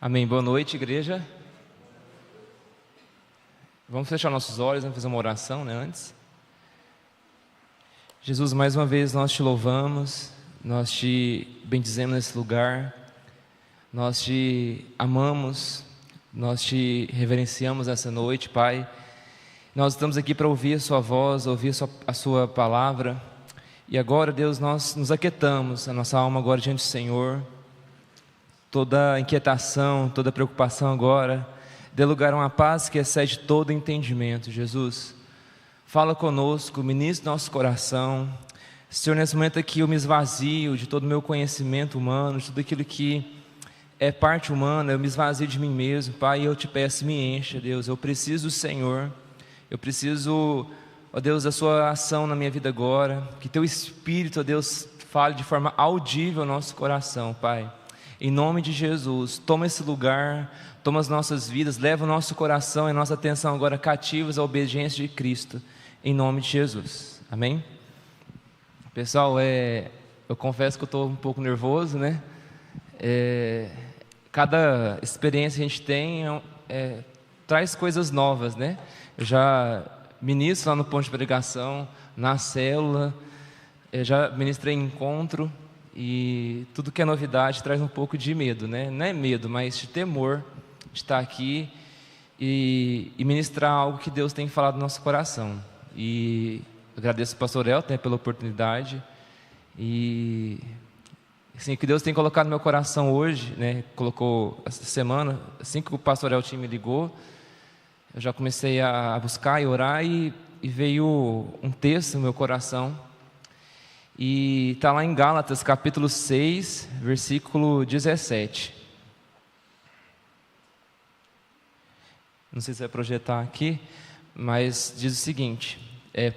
Amém. Boa noite, igreja. Vamos fechar nossos olhos, vamos fazer uma oração, antes. Jesus, mais uma vez nós te louvamos, nós te bendizemos nesse lugar, nós te amamos, nós te reverenciamos essa noite, Pai. Nós estamos aqui para ouvir a sua voz, ouvir a sua palavra. E agora, Deus, nós nos aquietamos, a nossa alma agora diante do Senhor. Toda inquietação, toda preocupação agora, dê lugar a uma paz que excede todo entendimento. Jesus, fala conosco, ministra nosso coração. Senhor, nesse momento aqui eu me esvazio de todo o meu conhecimento humano, de tudo aquilo que é parte humana, eu me esvazio de mim mesmo, Pai, e eu te peço, me encha, Deus. Eu preciso do Senhor, eu preciso, ó Deus, da sua ação na minha vida agora, que teu Espírito, ó Deus, fale de forma audível ao nosso coração, Pai. Em nome de Jesus, toma esse lugar, toma as nossas vidas, leva o nosso coração e a nossa atenção agora cativos à obediência de Cristo, em nome de Jesus, amém? Pessoal, eu confesso que eu estou um pouco nervoso, cada experiência que a gente tem traz coisas novas, Eu já ministro lá no ponto de pregação, na célula, eu já ministrei em encontro. E tudo que é novidade traz um pouco de medo, Não é medo, mas de temor de estar aqui e ministrar algo que Deus tem falado no nosso coração. E agradeço ao pastor Elton pela oportunidade. E assim, o que Deus tem colocado no meu coração hoje, colocou essa semana, assim que o pastor Elton me ligou, eu já comecei a buscar e orar e veio um texto no meu coração. E está lá em Gálatas, capítulo 6, versículo 17. Não sei se vai projetar aqui, mas diz o seguinte: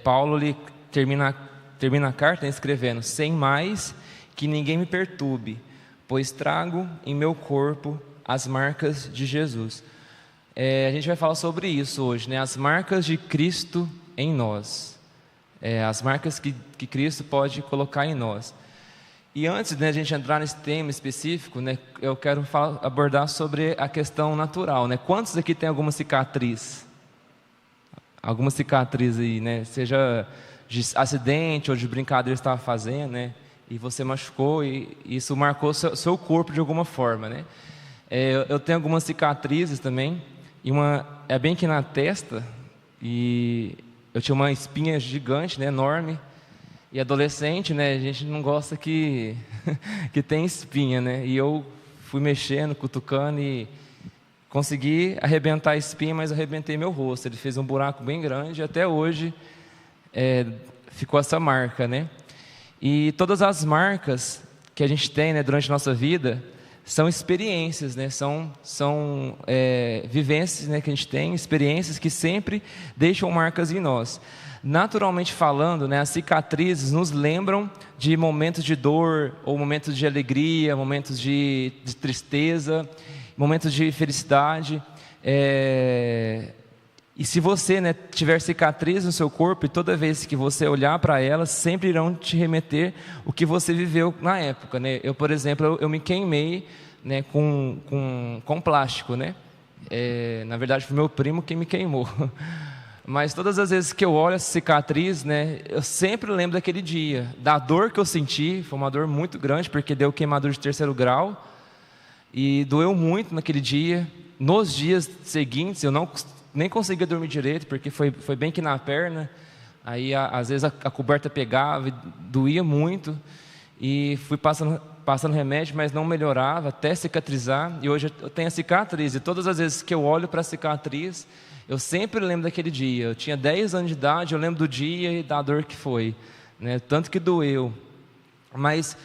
Paulo ele termina a carta escrevendo: sem mais que ninguém me perturbe, pois trago em meu corpo as marcas de Jesus. A gente vai falar sobre isso hoje, As marcas de Cristo em nós. As marcas que Cristo pode colocar em nós. E antes de a gente entrar nesse tema específico, eu quero abordar sobre a questão natural, Quantos aqui tem alguma cicatriz? Alguma cicatriz aí, Seja de acidente ou de brincadeira que você estava fazendo, E você machucou e isso marcou seu corpo de alguma forma, Eu tenho algumas cicatrizes também, e uma é bem aqui na testa, e eu tinha uma espinha gigante, enorme. E adolescente, a gente não gosta que tem espinha, E eu fui mexendo, cutucando e consegui arrebentar a espinha, mas arrebentei meu rosto. Ele fez um buraco bem grande e até hoje ficou essa marca, E todas as marcas que a gente tem, durante a nossa vida são experiências, São vivências, que a gente tem, experiências que sempre deixam marcas em nós. Naturalmente falando, as cicatrizes nos lembram de momentos de dor, ou momentos de alegria, momentos de tristeza, momentos de felicidade. E se você tiver cicatriz no seu corpo, e toda vez que você olhar para elas, sempre irão te remeter o que você viveu na época, Eu, por exemplo, eu me queimei, com plástico, Na verdade, foi meu primo quem me queimou. Mas todas as vezes que eu olho essa cicatriz, eu sempre lembro daquele dia, da dor que eu senti. Foi uma dor muito grande, porque deu queimadura de 3º grau. E doeu muito naquele dia. Nos dias seguintes, eu nem conseguia dormir direito, porque foi bem aqui na perna. Aí, às vezes, a coberta pegava e doía muito. E fui passando remédio, mas não melhorava, até cicatrizar. E hoje eu tenho a cicatriz. E todas as vezes que eu olho para a cicatriz, eu sempre lembro daquele dia. Eu tinha 10 anos de idade, eu lembro do dia e da dor que foi, Tanto que doeu. Mas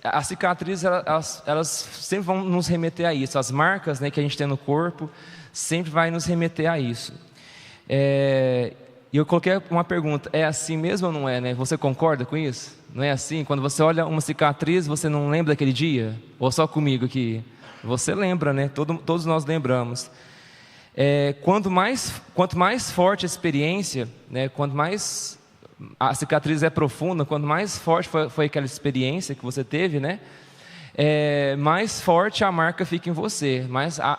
as cicatrizes, elas sempre vão nos remeter a isso. As marcas, que a gente tem no corpo, sempre vai nos remeter a isso. E eu coloquei uma pergunta: é assim mesmo ou não é, Você concorda com isso? Não é assim? Quando você olha uma cicatriz, você não lembra daquele dia? Ou só comigo aqui? Você lembra, Todos nós lembramos. Quanto mais forte a experiência, quanto mais a cicatriz é profunda, quanto mais forte foi aquela experiência que você teve, mais forte a marca fica em você,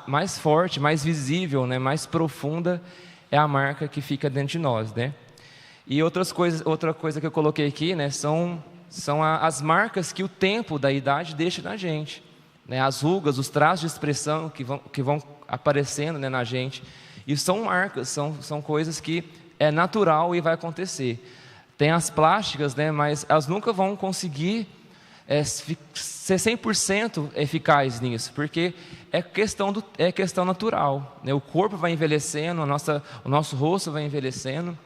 mais forte, mais visível, né, mais profunda é a marca que fica dentro de nós, né? E outra coisa que eu coloquei aqui, né, são as marcas que o tempo da idade deixa na gente, né? As rugas, os traços de expressão que vão aparecendo, né, na gente. E são marcas, são coisas que é natural e vai acontecer. Tem as plásticas, né, mas elas nunca vão conseguir ser 100% eficaz nisso, porque é questão natural, né? O corpo vai envelhecendo, o nosso rosto vai envelhecendo,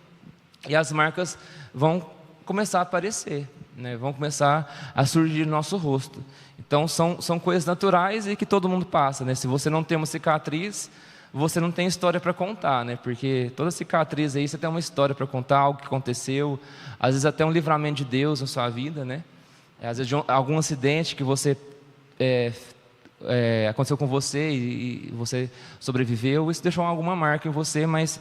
e as marcas vão começar a aparecer, né? Vão começar a surgir no nosso rosto. Então são coisas naturais e que todo mundo passa, né? Se você não tem uma cicatriz, você não tem história para contar, né? Porque toda cicatriz aí você tem uma história para contar, algo que aconteceu, às vezes até um livramento de Deus na sua vida, né? Às vezes algum acidente que você aconteceu com você e você sobreviveu, isso deixou alguma marca em você, mas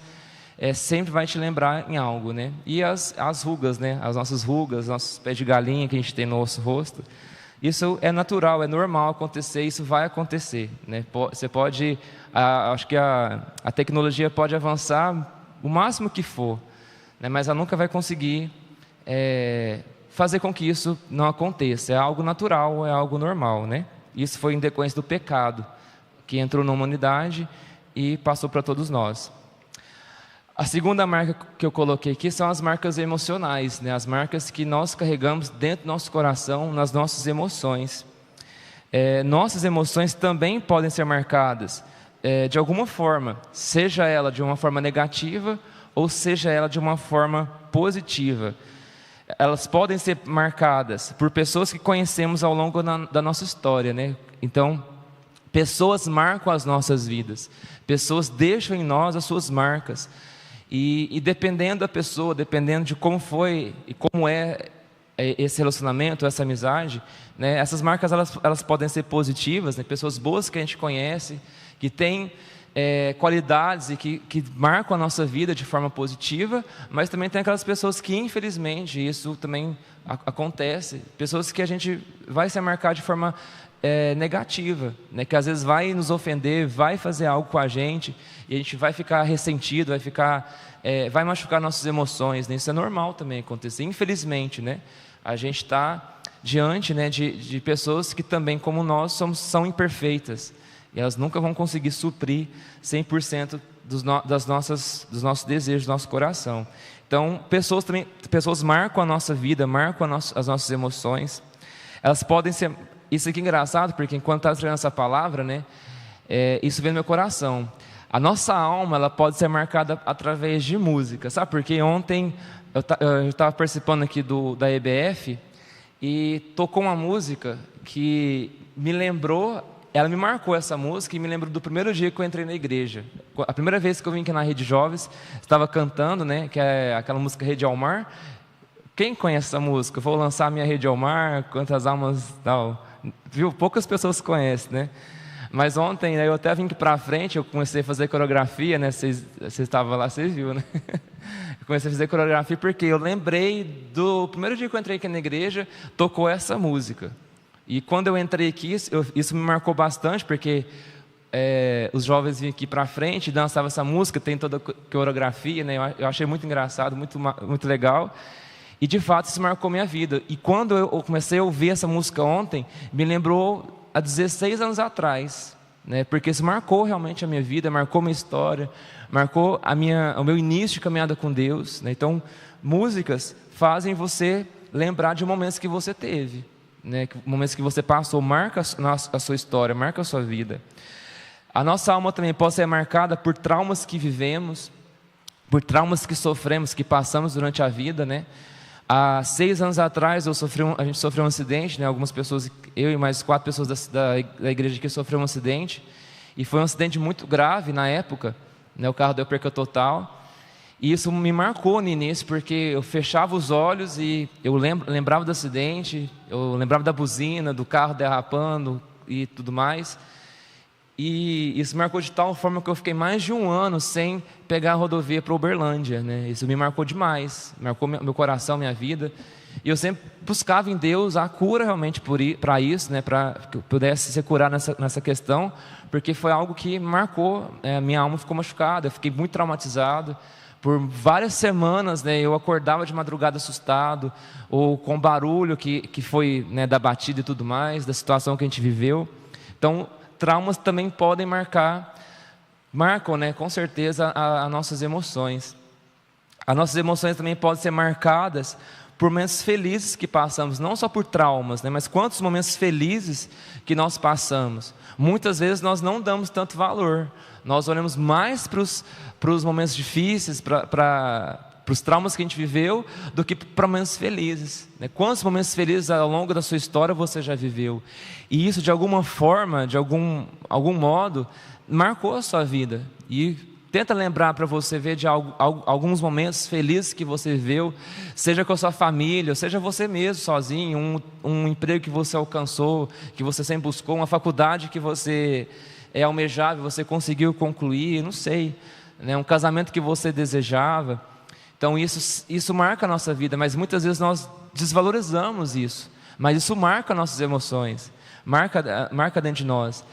sempre vai te lembrar em algo, né? E as rugas, né? As nossas rugas, nossos pés de galinha que a gente tem no nosso rosto, isso é natural, é normal acontecer, isso vai acontecer, né? Você pode, acho que a tecnologia pode avançar o máximo que for, né? Mas ela nunca vai conseguir fazer com que isso não aconteça. É algo natural, é algo normal, né? Isso foi em decorrência do pecado que entrou na humanidade e passou para todos nós. A segunda marca que eu coloquei aqui são as marcas emocionais, né? As marcas que nós carregamos dentro do nosso coração, nas nossas emoções. Nossas emoções também podem ser marcadas de alguma forma, seja ela de uma forma negativa ou seja ela de uma forma positiva. Elas podem ser marcadas por pessoas que conhecemos ao longo da nossa história, né? Então, pessoas marcam as nossas vidas, pessoas deixam em nós as suas marcas. E dependendo da pessoa, dependendo de como foi e como é esse relacionamento, essa amizade, né, essas marcas elas podem ser positivas, né, pessoas boas que a gente conhece, que têm qualidades e que marcam a nossa vida de forma positiva, mas também tem aquelas pessoas que, infelizmente, isso também acontece, pessoas que a gente vai se marcar de forma negativa, né, que às vezes vai nos ofender, vai fazer algo com a gente, e a gente vai ficar ressentido, vai machucar nossas emoções, né? Isso é normal também acontecer, infelizmente, né? A gente está diante, né, de pessoas que também, como nós, são imperfeitas, e elas nunca vão conseguir suprir 100% dos nossos desejos, do nosso coração. Então, pessoas marcam a nossa vida, marcam as nossas emoções. Elas podem ser... Isso aqui é engraçado, porque enquanto estava escrevendo essa palavra, né, isso veio no meu coração. A nossa alma, ela pode ser marcada através de música, sabe? Porque ontem eu estava participando aqui da EBF e tocou uma música que me lembrou, ela me marcou essa música e me lembrou do primeiro dia que eu entrei na igreja. A primeira vez que eu vim aqui na Rede Jovens, estava cantando, né, que é aquela música Rede ao Mar. Quem conhece essa música? Eu vou lançar a minha Rede ao Mar, quantas almas tal. Viu? Poucas pessoas conhecem, né? Mas ontem, né, eu até vim aqui para frente, eu comecei a fazer coreografia, né? Vocês estavam lá, vocês viram, né? Eu comecei a fazer coreografia porque eu lembrei do primeiro dia que eu entrei aqui na igreja, tocou essa música. E quando eu entrei aqui, isso me marcou bastante, porque os jovens vinham aqui para frente, dançavam essa música, tem toda a coreografia, né? Eu achei muito engraçado, muito legal. E de fato isso marcou minha vida. E quando eu comecei a ouvir essa música ontem, me lembrou há 16 anos atrás, né? Porque isso marcou realmente a minha vida, marcou minha história, marcou o meu início de caminhada com Deus, né? Então, músicas fazem você lembrar de momentos que você teve, né? Momentos que você passou, marca a sua história, marca a sua vida. A nossa alma também pode ser marcada por traumas que vivemos, por traumas que sofremos, que passamos durante a vida, né? Há 6 anos atrás a gente sofreu um acidente, né? Algumas pessoas, eu e mais 4 pessoas da igreja aqui sofreu um acidente, e foi um acidente muito grave na época, né? O carro deu perca total, e isso me marcou no início, porque eu fechava os olhos e eu lembrava do acidente, eu lembrava da buzina, do carro derrapando e tudo mais. E isso me marcou de tal forma que eu fiquei mais de 1 ano sem pegar a rodovia para Uberlândia, né? Isso me marcou demais, marcou meu coração, minha vida. E eu sempre buscava em Deus a cura realmente para isso, né, para que eu pudesse ser curado nessa questão, porque foi algo que marcou, minha alma ficou machucada, eu fiquei muito traumatizado. Por várias semanas, né, eu acordava de madrugada assustado, ou com barulho que foi, né, da batida e tudo mais, da situação que a gente viveu. Então, traumas também podem marcam, né, com certeza, as nossas emoções. As nossas emoções também podem ser marcadas por momentos felizes que passamos, não só por traumas, né, mas quantos momentos felizes que nós passamos. Muitas vezes nós não damos tanto valor, nós olhamos mais para os momentos difíceis, para os traumas que a gente viveu, do que para momentos felizes, né? Quantos momentos felizes ao longo da sua história você já viveu? E isso, de alguma forma, de algum modo, marcou a sua vida. E tenta lembrar para você ver de alguns momentos felizes que você viveu, seja com a sua família, seja você mesmo, sozinho, um emprego que você alcançou, que você sempre buscou, uma faculdade que você almejava, você conseguiu concluir, não sei, né? Um casamento que você desejava. Então isso marca a nossa vida, mas muitas vezes nós desvalorizamos isso. Mas isso marca nossas emoções, marca dentro de nós.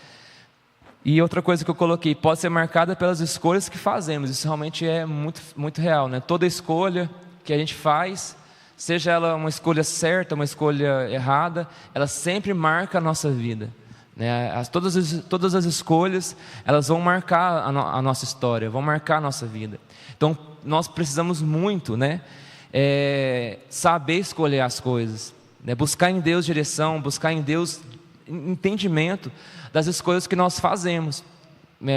E outra coisa que eu coloquei, pode ser marcada pelas escolhas que fazemos. Isso realmente é muito, muito real, né? Toda escolha que a gente faz, seja ela uma escolha certa, uma escolha errada, ela sempre marca a nossa vida, né? Todas as escolhas, elas vão marcar a nossa história, vão marcar a nossa vida. Então, nós precisamos muito, né, saber escolher as coisas, né? Buscar em Deus direção, buscar em Deus entendimento das escolhas que nós fazemos.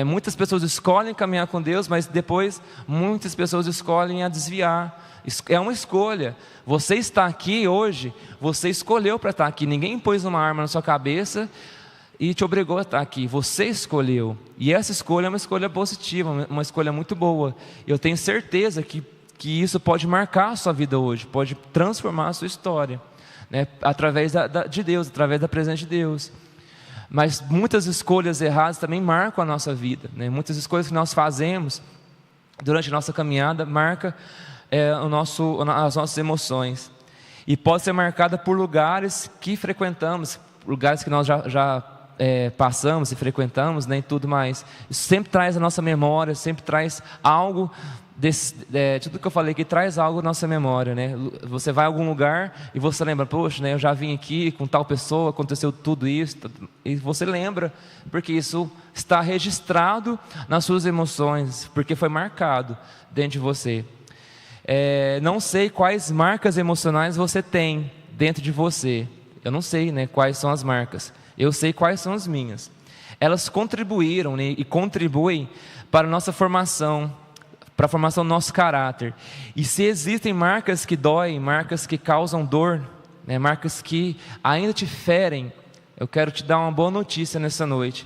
Muitas pessoas escolhem caminhar com Deus, mas depois muitas pessoas escolhem a desviar. É uma escolha. Você está aqui hoje, você escolheu para estar aqui. Ninguém pôs uma arma na sua cabeça e te obrigou a estar aqui. Você escolheu. E essa escolha é uma escolha positiva, uma escolha muito boa. Eu tenho certeza que isso pode marcar a sua vida hoje, pode transformar a sua história, né? Através de Deus, através da presença de Deus. Mas muitas escolhas erradas também marcam a nossa vida, né? Muitas escolhas que nós fazemos durante a nossa caminhada marcam as nossas emoções. E pode ser marcada por lugares que frequentamos, lugares que nós já passamos e frequentamos, né, e tudo mais. Isso sempre traz a nossa memória, sempre traz algo tudo que eu falei aqui traz algo na nossa memória, né? Você vai a algum lugar e você lembra, poxa, né, eu já vim aqui com tal pessoa, aconteceu tudo isso, e você lembra, porque isso está registrado nas suas emoções, porque foi marcado dentro de você. Não sei quais marcas emocionais você tem dentro de você. Eu não sei, né, quais são as marcas. Eu sei quais são as minhas. Elas contribuíram, né, e contribuem para a nossa formação, para a formação do nosso caráter. E se existem marcas que doem, marcas que causam dor, né, marcas que ainda te ferem, eu quero te dar uma boa notícia nessa noite.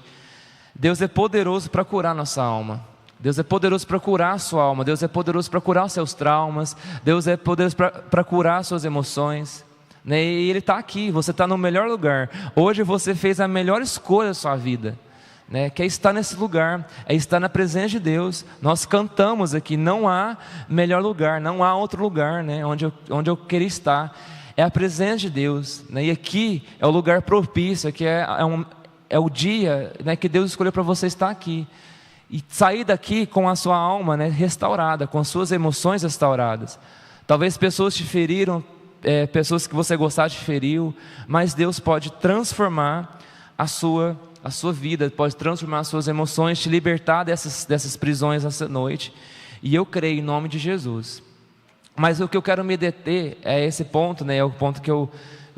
Deus é poderoso para curar nossa alma. Deus é poderoso para curar a sua alma. Deus é poderoso para curar os seus traumas. Deus é poderoso para curar as suas emoções, né? E Ele está aqui, você está no melhor lugar. Hoje você fez a melhor escolha da sua vida, né? Que é estar nesse lugar, é estar na presença de Deus. Nós cantamos aqui, não há melhor lugar, não há outro lugar, né, onde eu queria estar. É a presença de Deus, né? E aqui é o lugar propício, aqui é o dia, né, que Deus escolheu para você estar aqui. E sair daqui com a sua alma, né, restaurada, com as suas emoções restauradas. Talvez pessoas te feriram, pessoas que você gostava te feriu, mas Deus pode transformar a sua vida, pode transformar as suas emoções, te libertar dessas prisões essa noite. E eu creio em nome de Jesus. Mas o que eu quero me deter é esse ponto, né, é o ponto que eu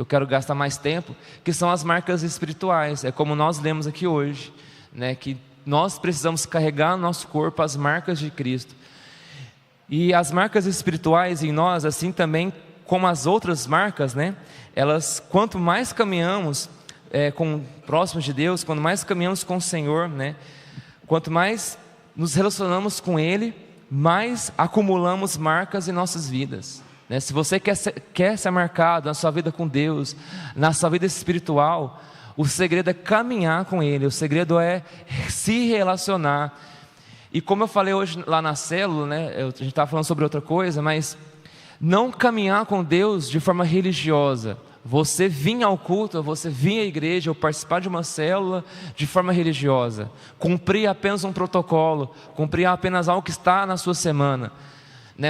quero gastar mais tempo, que são as marcas espirituais. É como nós lemos aqui hoje, né, que nós precisamos carregar no nosso corpo as marcas de Cristo. E as marcas espirituais em nós, assim também como as outras marcas, né, elas, quanto mais caminhamos próximos de Deus, quanto mais caminhamos com o Senhor, né, quanto mais nos relacionamos com Ele, mais acumulamos marcas em nossas vidas, né? Se você quer ser marcado na sua vida com Deus, na sua vida espiritual, o segredo é caminhar com Ele, o segredo é se relacionar. E como eu falei hoje lá na célula, né, a gente estava falando sobre outra coisa, mas Não caminhar com Deus de forma religiosa. Você vir ao culto, você vir à igreja ou participar de uma célula de forma religiosa. Cumprir apenas um protocolo, cumprir apenas algo que está na sua semana.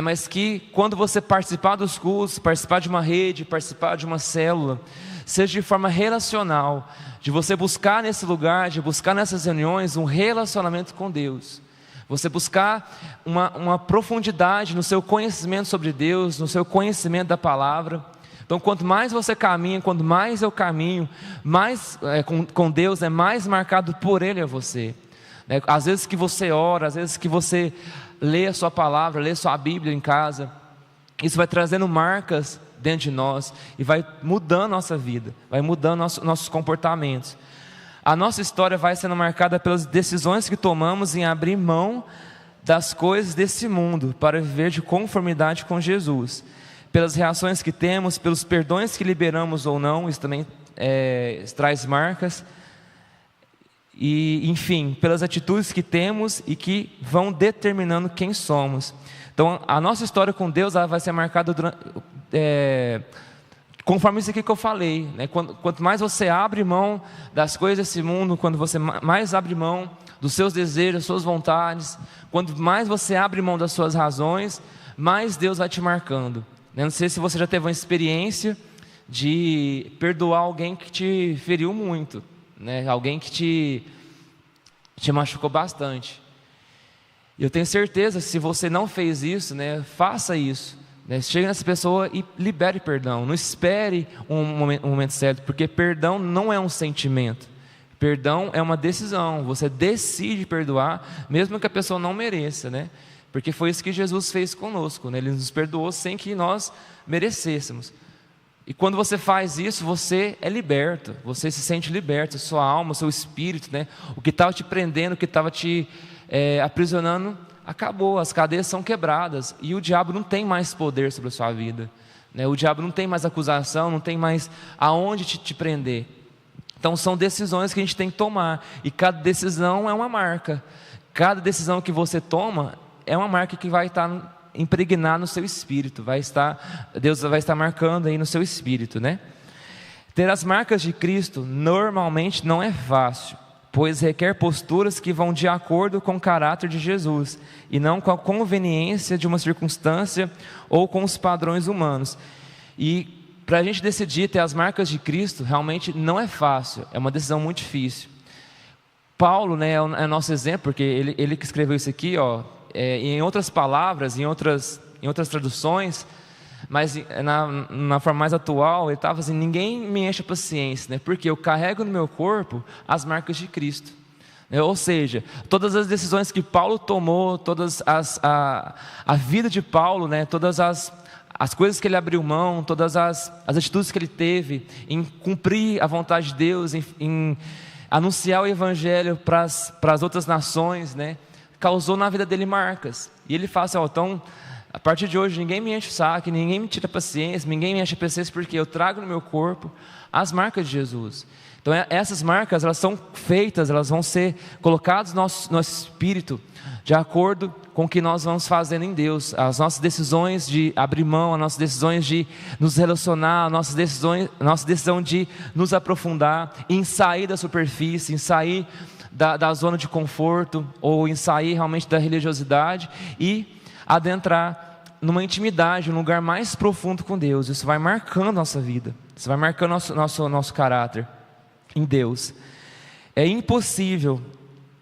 Mas que quando você participar dos cultos, participar de uma rede, participar de uma célula, seja de forma relacional, de você buscar nesse lugar, de buscar nessas reuniões um relacionamento com Deus. Você buscar uma profundidade no seu conhecimento sobre Deus, no seu conhecimento da palavra. Então, quanto mais você caminha, quanto mais eu caminho, mais com Deus, mais marcado por Ele é você. Às vezes que você ora, às vezes que você lê a sua palavra, lê a sua Bíblia em casa, isso vai trazendo marcas dentro de nós e vai mudando nossa vida, vai mudando nossos comportamentos. A nossa história vai sendo marcada pelas decisões que tomamos em abrir mão das coisas desse mundo para viver de conformidade com Jesus. Pelas reações que temos, pelos perdões que liberamos ou não, isso também traz marcas. E, enfim, pelas atitudes que temos e que vão determinando quem somos. Então, a nossa história com Deus ela vai ser marcada conforme isso aqui que eu falei, quanto mais você abre mão das coisas desse mundo, quando você mais abre mão dos seus desejos, das suas vontades, quanto mais você abre mão das suas razões, mais Deus vai te marcando. Não sei se você já teve uma experiência de perdoar alguém que te feriu muito, alguém que te machucou bastante. E eu tenho certeza que se você não fez isso, faça isso. Chegue nessa pessoa e libere perdão. Não espere um momento certo, porque perdão não é um sentimento. Perdão é uma decisão. Você decide perdoar, mesmo que a pessoa não mereça, Porque foi isso que Jesus fez conosco, Ele nos perdoou sem que nós merecêssemos. E quando você faz isso, você é liberto. Você se sente liberto, sua alma, seu espírito, O que estava te prendendo, o que estava te aprisionando, acabou, as cadeias são quebradas e o diabo não tem mais poder sobre a sua vida, O diabo não tem mais acusação, não tem mais aonde te prender. Então são decisões que a gente tem que tomar e cada decisão é uma marca. Cada decisão que você toma é uma marca que vai estar impregnada no seu espírito, Deus vai estar marcando aí no seu espírito, Ter as marcas de Cristo normalmente não é fácil, pois requer posturas que vão de acordo com o caráter de Jesus e não com a conveniência de uma circunstância ou com os padrões humanos. E para a gente decidir ter as marcas de Cristo, realmente não é fácil, é uma decisão muito difícil. Paulo é nosso exemplo, porque ele que escreveu isso aqui, em outras palavras, em outras traduções, mas na forma mais atual, ele estava assim: ninguém me enche a paciência, porque eu carrego no meu corpo as marcas de Cristo. Ou seja, todas as decisões que Paulo tomou, a vida de Paulo, todas as coisas que ele abriu mão, todas as atitudes que ele teve em cumprir a vontade de Deus, em anunciar o Evangelho para as outras nações, causou na vida dele marcas. E ele fala assim: então, a partir de hoje ninguém me enche o saco, ninguém me tira a paciência, ninguém me enche a paciência, porque eu trago no meu corpo as marcas de Jesus. Então essas marcas, elas são feitas, elas vão ser colocadas no nosso espírito, de acordo com o que nós vamos fazendo em Deus. As nossas decisões de abrir mão, as nossas decisões de nos relacionar, a nossa decisão de nos aprofundar, em sair da superfície, em sair da zona de conforto, ou em sair realmente da religiosidade e adentrar numa intimidade, um lugar mais profundo com Deus. Isso vai marcando a nossa vida, isso vai marcando nosso caráter em Deus. É impossível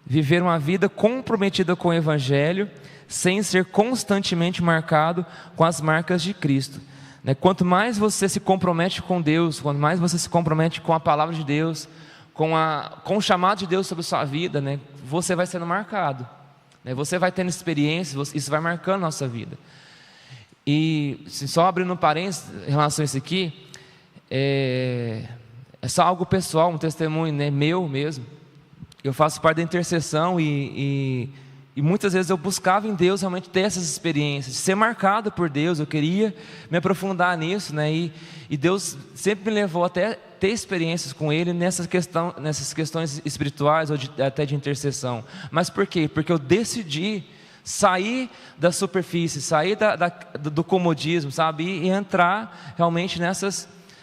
viver uma vida comprometida com o Evangelho sem ser constantemente marcado com as marcas de Cristo. Quanto mais você se compromete com Deus, quanto mais você se compromete com a palavra de Deus, com o chamado de Deus sobre a sua vida, você vai sendo marcado. Você vai tendo experiências, isso vai marcando a nossa vida. E só abrindo um parênteses em relação a isso aqui, é só algo pessoal, um testemunho meu mesmo. Eu faço parte da intercessão e muitas vezes eu buscava em Deus realmente ter essas experiências, ser marcado por Deus. Eu queria me aprofundar nisso, e Deus sempre me levou até ter experiências com Ele nessas questões espirituais ou até de intercessão. Mas por quê? Porque eu decidi sair da superfície, sair do comodismo, sabe? E entrar realmente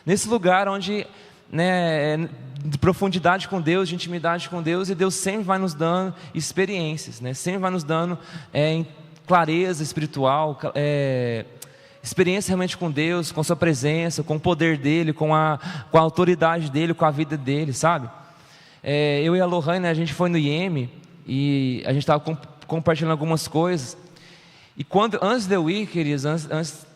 nesse lugar onde, né, de profundidade com Deus, de intimidade com Deus, e Deus sempre vai nos dando experiências, né? Sempre vai nos dando clareza espiritual, experiência realmente com Deus, com sua presença, com o poder dEle, com a autoridade dEle, com a vida dEle, sabe? Eu e a Lohane, né, a gente foi no IEM e a gente estava compartilhando algumas coisas. E antes de eu ir, queridos, antes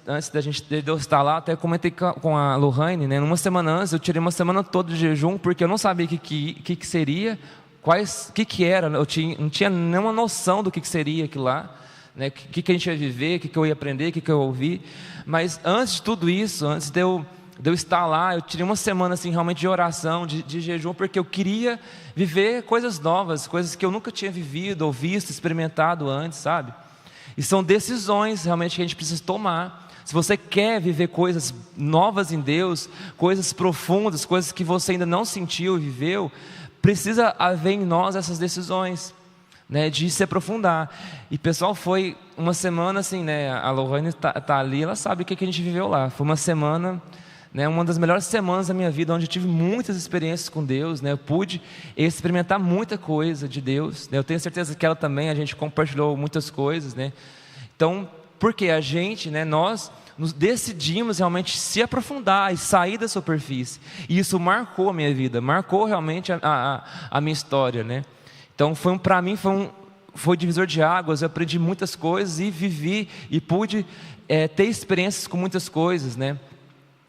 de eu estar lá, até comentei com a Lohane, né, numa semana antes, eu tirei uma semana toda de jejum, porque eu não sabia o que seria, o que era, eu não tinha nenhuma noção do que seria aquilo lá, né, o que a gente ia viver, o que eu ia aprender, o que eu ia ouvir. Mas antes de tudo isso, antes de eu estar lá, eu tirei uma semana assim, realmente de oração, de jejum, porque eu queria viver coisas novas, coisas que eu nunca tinha vivido, ou visto, experimentado antes, sabe? E são decisões realmente que a gente precisa tomar. Se você quer viver coisas novas em Deus, coisas profundas, coisas que você ainda não sentiu e viveu, precisa haver em nós essas decisões, né, de se aprofundar. E pessoal, foi uma semana assim, né, a Lohane tá ali, ela sabe o que a gente viveu lá. Foi uma semana, né, uma das melhores semanas da minha vida, onde eu tive muitas experiências com Deus, né, eu pude experimentar muita coisa de Deus, né, eu tenho certeza que ela também, a gente compartilhou muitas coisas, né. Então, porque a gente, né, nós decidimos realmente se aprofundar e sair da superfície, e isso marcou a minha vida, marcou realmente a minha história, né. Então, para mim, foi divisor de águas. Eu aprendi muitas coisas e vivi e pude ter experiências com muitas coisas, né?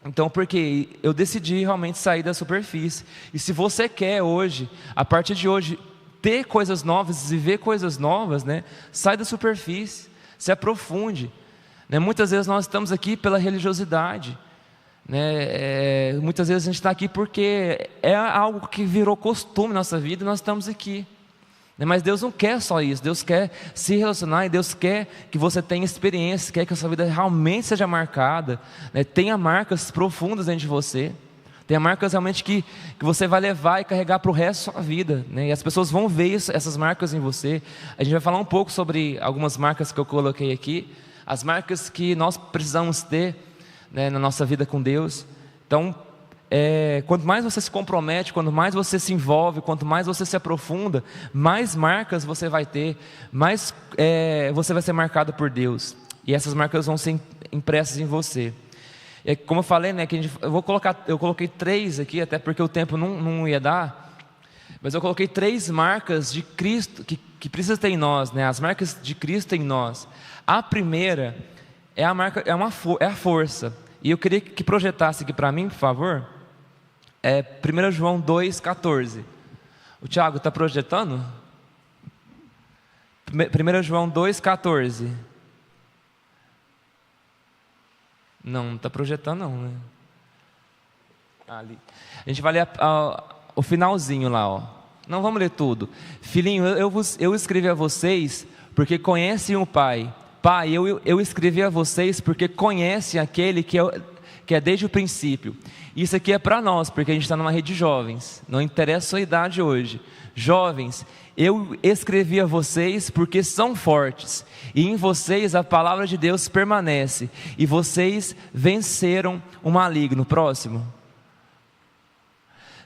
Então, porque eu decidi realmente sair da superfície. E se você quer hoje, a partir de hoje, ter coisas novas, viver coisas novas, né? Sai da superfície, se aprofunde, né? Muitas vezes nós estamos aqui pela religiosidade, né? Muitas vezes a gente está aqui porque é algo que virou costume na nossa vida e nós estamos aqui. Mas Deus não quer só isso, Deus quer se relacionar, e Deus quer que você tenha experiência, quer que a sua vida realmente seja marcada, né? Tenha marcas profundas dentro de você, tenha marcas realmente que você vai levar e carregar para o resto da sua vida, né? E as pessoas vão ver essas marcas em você. A gente vai falar um pouco sobre algumas marcas que eu coloquei aqui, as marcas que nós precisamos ter, né, na nossa vida com Deus. Então, quanto mais você se compromete, quanto mais você se envolve, quanto mais você se aprofunda, mais marcas você vai ter, mais você vai ser marcado por Deus, e essas marcas vão ser impressas em você. Como eu falei, né, que eu coloquei 3 aqui, até porque o tempo não ia dar, mas eu coloquei 3 marcas de Cristo que precisa ter em nós, né, as marcas de Cristo em nós. A primeira é a força, e eu queria que projetasse aqui para mim, por favor. 1 João 2,14. O Tiago está projetando? 1 João 2,14. Não está projetando não, né? Ali. A gente vai ler o finalzinho lá, ó. Não vamos ler tudo. Filhinho, eu escrevi a vocês porque conhecem o Pai. Pai, eu escrevi a vocês porque conhecem aquele que é desde o princípio. Isso aqui é para nós, porque a gente está numa rede de jovens, não interessa a sua idade hoje. Jovens, eu escrevi a vocês porque são fortes, e em vocês a palavra de Deus permanece, e vocês venceram o maligno. Próximo.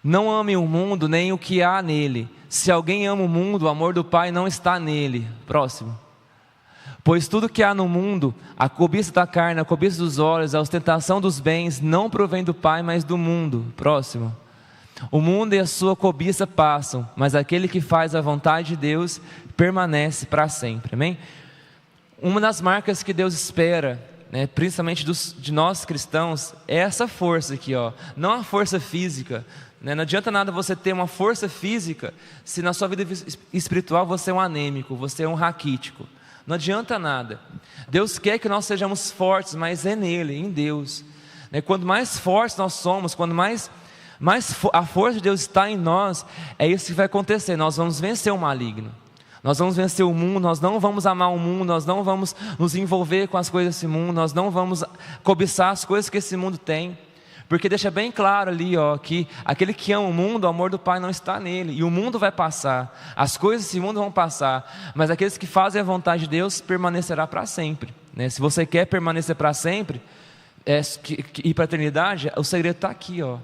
Não amem o mundo nem o que há nele. Se alguém ama o mundo, o amor do Pai não está nele. Próximo. Pois tudo que há no mundo, a cobiça da carne, a cobiça dos olhos, a ostentação dos bens, não provém do Pai, mas do mundo. Próximo. O mundo e a sua cobiça passam, mas aquele que faz a vontade de Deus permanece para sempre. Amém? Uma das marcas que Deus espera, né, principalmente de nós cristãos, é essa força aqui, ó. Não a força física, né? Não adianta nada você ter uma força física se na sua vida espiritual você é um anêmico, você é um raquítico. Não adianta nada. Deus quer que nós sejamos fortes, mas é nele, em Deus, né? Quanto mais fortes nós somos, quanto mais a força de Deus está em nós, é isso que vai acontecer. Nós vamos vencer o maligno, nós vamos vencer o mundo, nós não vamos amar o mundo, nós não vamos nos envolver com as coisas desse mundo, nós não vamos cobiçar as coisas que esse mundo tem, Porque deixa bem claro ali, ó, que aquele que ama o mundo, o amor do Pai não está nele. E o mundo vai passar, as coisas desse mundo vão passar, mas aqueles que fazem a vontade de Deus permanecerá para sempre, né? Se você quer permanecer para sempre, ir para a eternidade, o segredo está aqui, ó.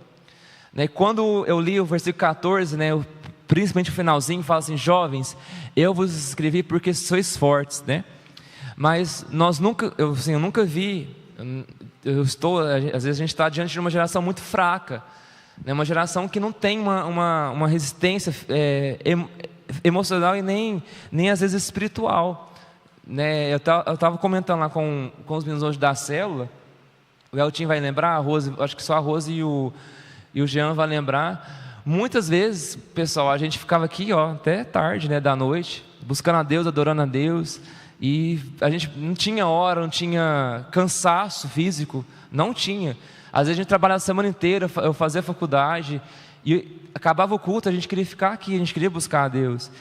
Né? Quando eu li o versículo 14, né, principalmente o finalzinho, fala assim: jovens, eu vos escrevi porque sois fortes, né? Mas eu nunca vi... às vezes a gente está diante de uma geração muito fraca, né? Uma geração que não tem uma resistência emocional e nem às vezes espiritual, né? Eu estava comentando lá com os meninos hoje da célula, o Eltinho vai lembrar, a Rose, acho que só a Rose e o Jean vai lembrar. Muitas vezes, pessoal, a gente ficava aqui, ó, até tarde, né, da noite, buscando a Deus, adorando a Deus. E a gente não tinha hora, não tinha cansaço físico, não tinha. Às vezes a gente trabalhava a semana inteira, eu fazia faculdade, e acabava o culto, a gente queria ficar aqui, a gente queria buscar a Deus.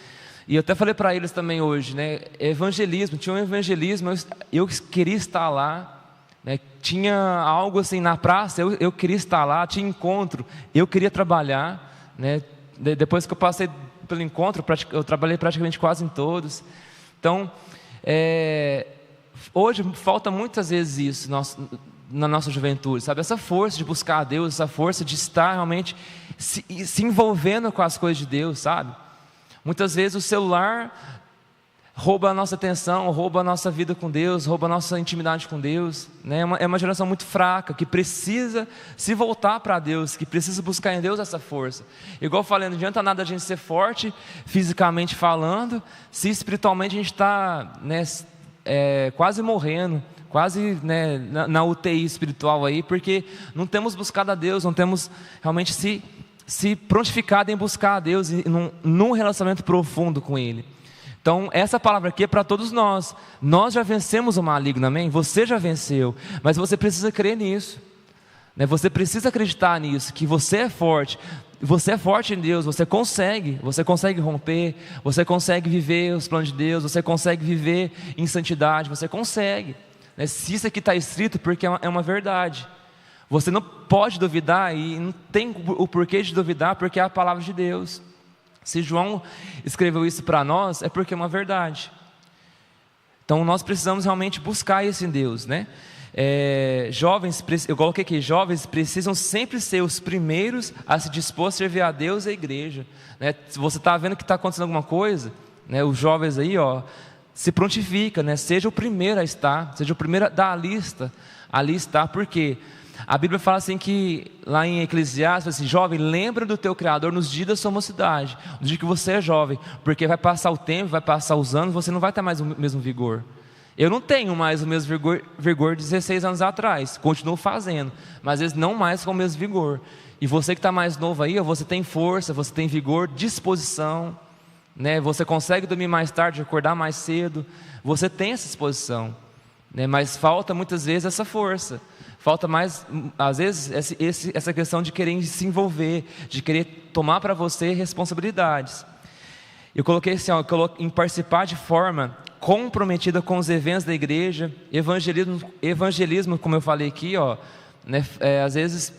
E eu até falei para eles também hoje, né, evangelismo, tinha um evangelismo, eu queria estar lá, né, tinha algo assim na praça, eu queria estar lá, tinha encontro, eu queria trabalhar, né, depois que eu passei pelo encontro, eu trabalhei praticamente quase em todos. Então, hoje falta muitas vezes isso na nossa juventude, sabe? Essa força de buscar a Deus, essa força de estar realmente se envolvendo com as coisas de Deus, sabe? Muitas vezes o celular rouba a nossa atenção, rouba a nossa vida com Deus, rouba a nossa intimidade com Deus, né? É uma geração muito fraca, que precisa se voltar para Deus, que precisa buscar em Deus essa força. Igual eu falei, não adianta nada a gente ser forte, fisicamente falando, se espiritualmente a gente está, né, quase morrendo, quase, né, na UTI espiritual aí, porque não temos buscado a Deus, não temos realmente se prontificado em buscar a Deus, num relacionamento profundo com Ele. Então, essa palavra aqui é para todos nós. Nós já vencemos o maligno, amém? Você já venceu, mas você precisa crer nisso, né? Você precisa acreditar nisso, que você é forte em Deus, você consegue romper, você consegue viver os planos de Deus, você consegue viver em santidade, você consegue, né? Se isso aqui está escrito, porque é uma verdade. Você não pode duvidar e não tem o porquê de duvidar, porque é a palavra de Deus. Se João escreveu isso para nós, é porque é uma verdade. Então nós precisamos realmente buscar isso em Deus, né? Eu coloquei aqui, jovens precisam sempre ser os primeiros a se dispor a servir a Deus e a igreja, né? Se você está vendo que está acontecendo alguma coisa, né, os jovens aí, ó, se prontifica, né? Seja o primeiro a estar, seja o primeiro da lista, ali está. Por quê? A Bíblia fala assim que, lá em Eclesiastes, assim: jovem, lembra do teu Criador nos dias da sua mocidade, no dia que você é jovem, porque vai passar o tempo, vai passar os anos, você não vai ter mais o mesmo vigor. Eu não tenho mais o mesmo vigor de 16 anos atrás, continuo fazendo, mas às vezes não mais com o mesmo vigor. E você que está mais novo aí, você tem força, você tem vigor, disposição, né? Você consegue dormir mais tarde, acordar mais cedo, você tem essa disposição, né? Mas falta muitas vezes essa força. Falta mais, às vezes, essa questão de querer se envolver, de querer tomar para você responsabilidades. Eu coloquei assim, em participar de forma comprometida com os eventos da igreja, evangelismo, como eu falei aqui, ó, né, às vezes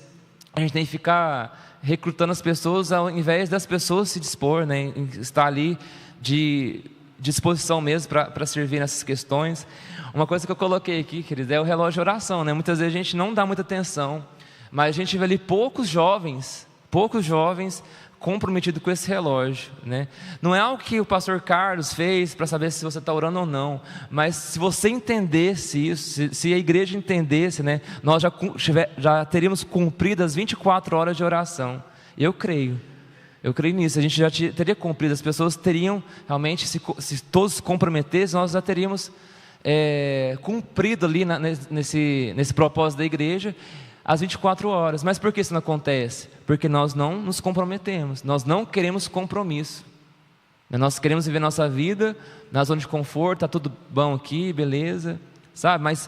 a gente tem que ficar recrutando as pessoas ao invés das pessoas se dispor, né, estar ali de disposição mesmo para servir nessas questões. Uma coisa que eu coloquei aqui, querido, é o relógio de oração, né? Muitas vezes a gente não dá muita atenção, mas a gente vê ali poucos jovens comprometidos com esse relógio, né? Não é algo que o pastor Carlos fez para saber se você está orando ou não, mas se você entendesse isso, se a igreja entendesse, né, nós já teríamos cumprido as 24 horas de oração. Eu creio nisso, a gente já teria cumprido, as pessoas teriam realmente, se todos se comprometessem, nós já teríamos cumprido ali nesse propósito da igreja, às 24 horas. Mas por que isso não acontece? Porque nós não nos comprometemos, nós não queremos compromisso, nós queremos viver nossa vida na zona de conforto, está tudo bom aqui, beleza, sabe? Mas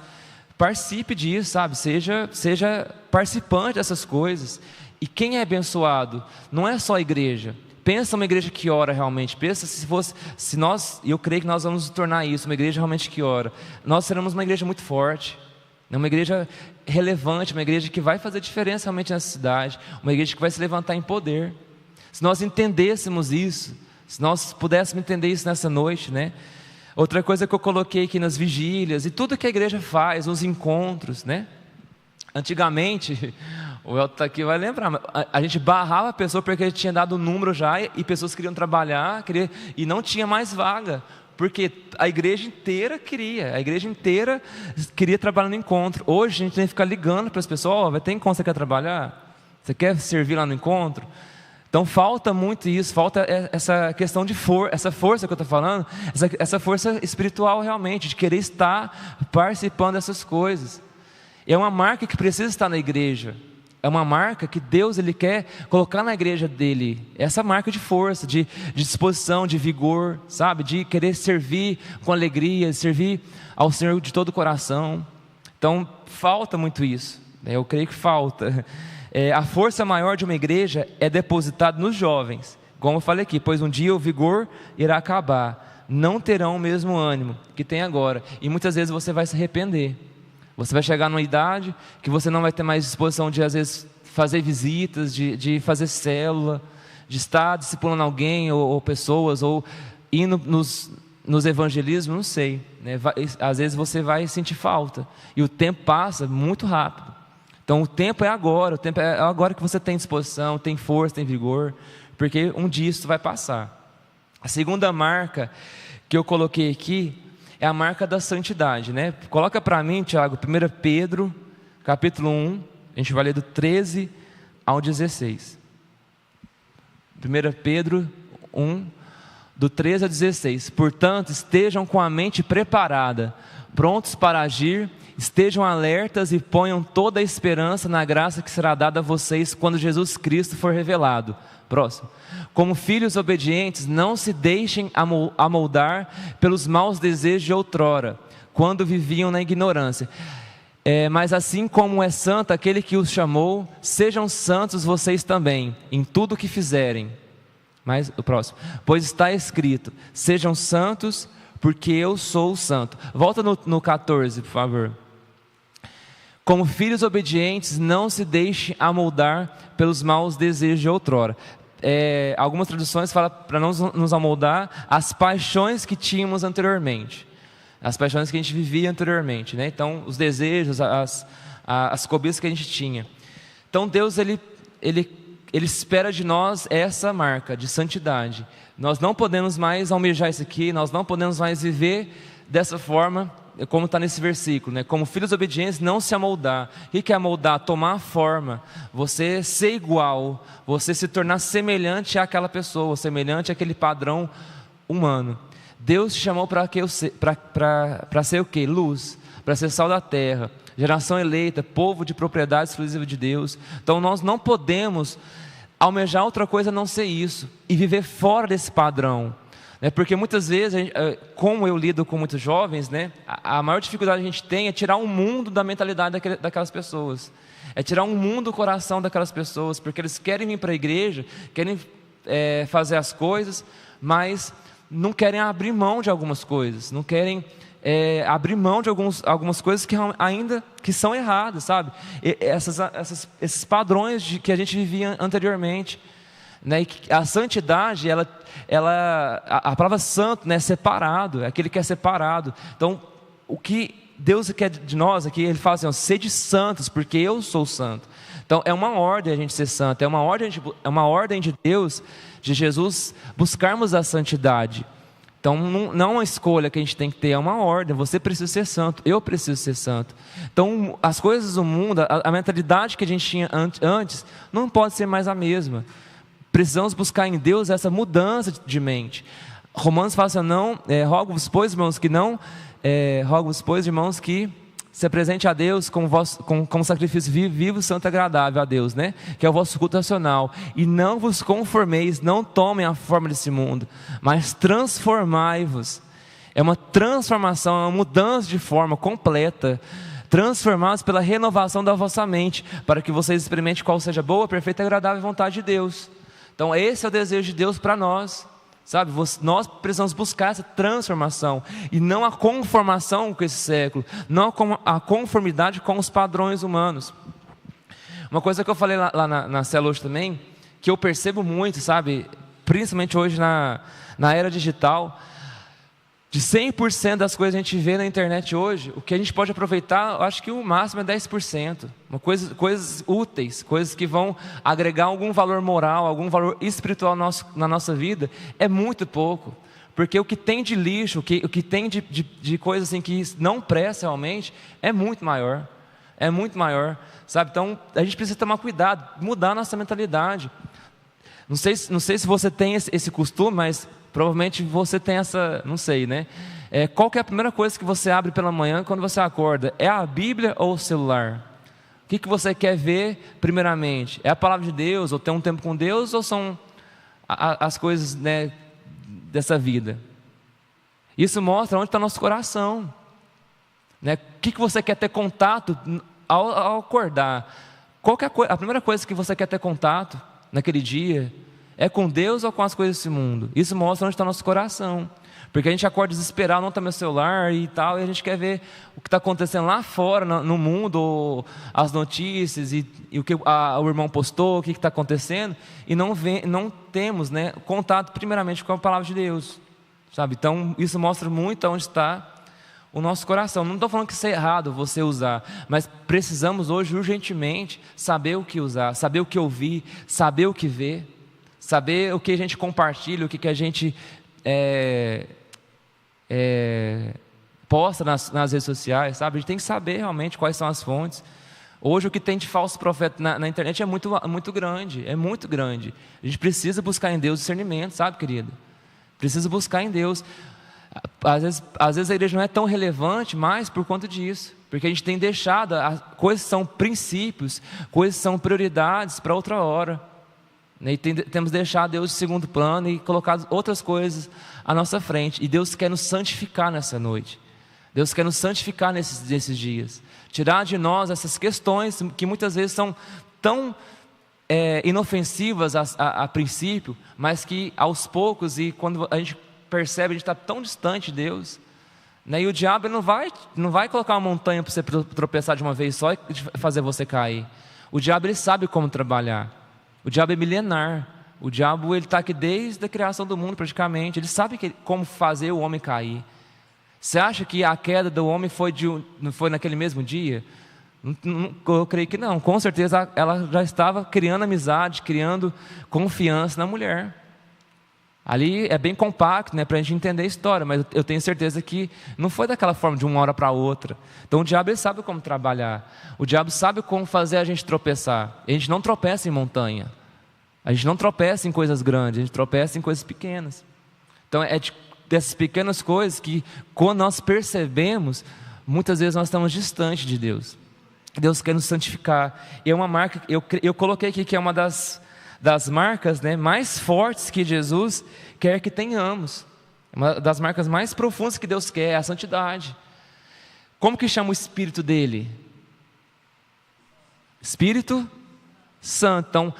participe disso, sabe? Seja participante dessas coisas. E quem é abençoado não é só a igreja. Pensa uma igreja que ora realmente. Pensa se nós, e eu creio que nós vamos nos tornar isso, uma igreja realmente que ora. Nós seremos uma igreja muito forte, uma igreja relevante, uma igreja que vai fazer diferença realmente nessa cidade, uma igreja que vai se levantar em poder. Se nós entendêssemos isso, se nós pudéssemos entender isso nessa noite, né? Outra coisa que eu coloquei aqui nas vigílias e tudo que a igreja faz, nos encontros, né? Antigamente, o Elton está aqui, vai lembrar, a gente barrava a pessoa porque ele tinha dado o número já e pessoas queriam trabalhar, e não tinha mais vaga, porque a igreja inteira queria trabalhar no encontro. Hoje a gente tem que ficar ligando para as pessoas, vai ter encontro, você quer trabalhar? Você quer servir lá no encontro? Então falta muito isso, falta essa questão de essa força que eu estou falando, essa força espiritual realmente, de querer estar participando dessas coisas. É uma marca que precisa estar na igreja, é uma marca que Deus Ele quer colocar na igreja dele, essa marca de força, de disposição, de vigor, sabe, de querer servir com alegria, servir ao Senhor de todo o coração. Então falta muito isso, eu creio que falta. A força maior de uma igreja é depositada nos jovens, como eu falei aqui, pois um dia o vigor irá acabar, não terão o mesmo ânimo que tem agora, e muitas vezes você vai se arrepender, você vai chegar numa idade que você não vai ter mais disposição de às vezes fazer visitas, de fazer célula, de estar discipulando alguém ou pessoas, ou indo nos evangelismos, não sei, né? Às vezes você vai sentir falta, e o tempo passa muito rápido. Então o tempo é agora que você tem disposição, tem força, tem vigor, porque um dia isso vai passar. A segunda marca que eu coloquei aqui é a marca da santidade, né? Coloca para mim, Tiago, 1 Pedro, capítulo 1, a gente vai ler do 13 ao 16. 1 Pedro 1, do 13 ao 16. Portanto, estejam com a mente preparada, prontos para agir, estejam alertas e ponham toda a esperança na graça que será dada a vocês quando Jesus Cristo for revelado. Próximo. Como filhos obedientes, não se deixem amoldar pelos maus desejos de outrora, quando viviam na ignorância. Mas assim como é santo aquele que os chamou, sejam santos vocês também, em tudo o que fizerem. Mas o próximo. Pois está escrito, sejam santos, porque eu sou o santo. Volta no 14, por favor. Como filhos obedientes, não se deixe amoldar pelos maus desejos de outrora. Algumas traduções falam para não nos amoldar às paixões que tínhamos anteriormente. As paixões que a gente vivia anteriormente, né? Então, os desejos, as cobiças que a gente tinha. Então, Deus, Ele espera de nós essa marca de santidade. Nós não podemos mais almejar isso aqui, nós não podemos mais viver dessa forma, como está nesse versículo, né? Como filhos obedientes, não se amoldar. O que é amoldar? Tomar forma, você ser igual, você se tornar semelhante àquela pessoa, semelhante àquele padrão humano. Deus te chamou para ser o quê? Luz, para ser sal da terra, geração eleita, povo de propriedade exclusiva de Deus. Então nós não podemos almejar outra coisa a não ser isso, e viver fora desse padrão. Porque muitas vezes, como eu lido com muitos jovens, né, a maior dificuldade que a gente tem é tirar um mundo da mentalidade daquelas pessoas, é tirar um mundo do coração daquelas pessoas, porque eles querem vir para a igreja, querem fazer as coisas, mas não querem abrir mão de algumas coisas, não querem abrir mão de algumas coisas que são erradas, sabe? Esses padrões que a gente vivia anteriormente, né? E a santidade, a palavra santo, né, é separado, é aquele que é separado. Então, o que Deus quer de nós aqui, Ele fala assim, sede santos, porque eu sou santo. Então, é uma ordem a gente ser santo, é uma ordem de Deus, de Jesus, buscarmos a santidade. Então, não é uma escolha que a gente tem que ter, é uma ordem. Você precisa ser santo, eu preciso ser santo. Então, as coisas do mundo, a mentalidade que a gente tinha antes, não pode ser mais a mesma. Precisamos buscar em Deus essa mudança de mente. Romanos fala assim, rogo-vos, pois, irmãos, que se apresente a Deus com sacrifício vivo, santo e agradável a Deus, né? Que é o vosso culto racional. E não vos conformeis, não tomem a forma desse mundo, mas transformai-vos. É uma transformação, é uma mudança de forma completa. Transformados pela renovação da vossa mente, para que vocês experimentem qual seja a boa, perfeita e agradável vontade de Deus. Então esse é o desejo de Deus para nós, Sabe, nós precisamos buscar essa transformação e não a conformação com esse século, não a conformidade com os padrões humanos. Uma coisa que eu falei lá na célula hoje também, que eu percebo muito, sabe, principalmente hoje na era digital, de 100% das coisas que a gente vê na internet hoje, o que a gente pode aproveitar, eu acho que o máximo é 10%. Coisas úteis, coisas que vão agregar algum valor moral, algum valor espiritual na nossa vida, é muito pouco. Porque o que tem de lixo, o que tem de coisas assim que não presta realmente, é muito maior. É muito maior, sabe? Então, a gente precisa tomar cuidado, mudar a nossa mentalidade. Não sei se você tem esse costume, mas provavelmente você tem essa, não sei, né? Qual que é a primeira coisa que você abre pela manhã quando você acorda? É a Bíblia ou o celular? O que você quer ver primeiramente? É a palavra de Deus, ou ter um tempo com Deus, ou são as coisas, né, dessa vida? Isso mostra onde está nosso coração, né? O que você quer ter contato ao acordar? Qual que é a primeira coisa que você quer ter contato naquele dia? É com Deus ou com as coisas desse mundo? Isso mostra onde está nosso coração. Porque a gente acorda desesperado, não está meu celular e tal, e a gente quer ver o que está acontecendo lá fora, no mundo, ou as notícias, e o que o irmão postou, o que está acontecendo, e não temos, né, contato primeiramente com a palavra de Deus, sabe? Então, isso mostra muito onde está o nosso coração. Não estou falando que isso é errado você usar, mas precisamos hoje urgentemente saber o que usar, saber o que ouvir, saber o que ver, saber o que a gente compartilha, o que a gente posta nas redes sociais, sabe? A gente tem que saber realmente quais são as fontes. Hoje o que tem de falso profeta na internet é muito grande, é muito grande. A gente precisa buscar em Deus discernimento, sabe, querido? Precisa buscar em Deus. Às vezes a igreja não é tão relevante mais por conta disso, porque a gente tem deixado, coisas são princípios, coisas são prioridades para outra hora, né? E temos deixado Deus de segundo plano e colocado outras coisas à nossa frente. E Deus quer nos santificar nessa noite, Deus quer nos santificar nesses dias, tirar de nós essas questões que muitas vezes são tão inofensivas a princípio, mas que aos poucos, e quando a gente percebe, a gente está tão distante de Deus, né? E o diabo ele não vai colocar uma montanha para você tropeçar de uma vez só e fazer você cair. O diabo ele sabe como trabalhar. O diabo é milenar. O diabo ele está aqui desde a criação do mundo praticamente. Ele sabe como fazer o homem cair. Você acha que a queda do homem foi naquele mesmo dia? Eu creio que não. Com certeza ela já estava criando amizade, criando confiança na mulher. Ali é bem compacto, né, para a gente entender a história, mas eu tenho certeza que não foi daquela forma de uma hora para outra. Então o diabo ele sabe como trabalhar, o diabo sabe como fazer a gente tropeçar. A gente não tropeça em montanha, a gente não tropeça em coisas grandes, a gente tropeça em coisas pequenas. Então dessas pequenas coisas que, quando nós percebemos, muitas vezes nós estamos distantes de Deus. Deus quer nos santificar. E é uma marca, eu coloquei aqui que é uma das marcas, né, mais fortes que Jesus quer que tenhamos. Uma das marcas mais profundas que Deus quer é a santidade. Como que chama o Espírito dele? Espírito Santo. Então,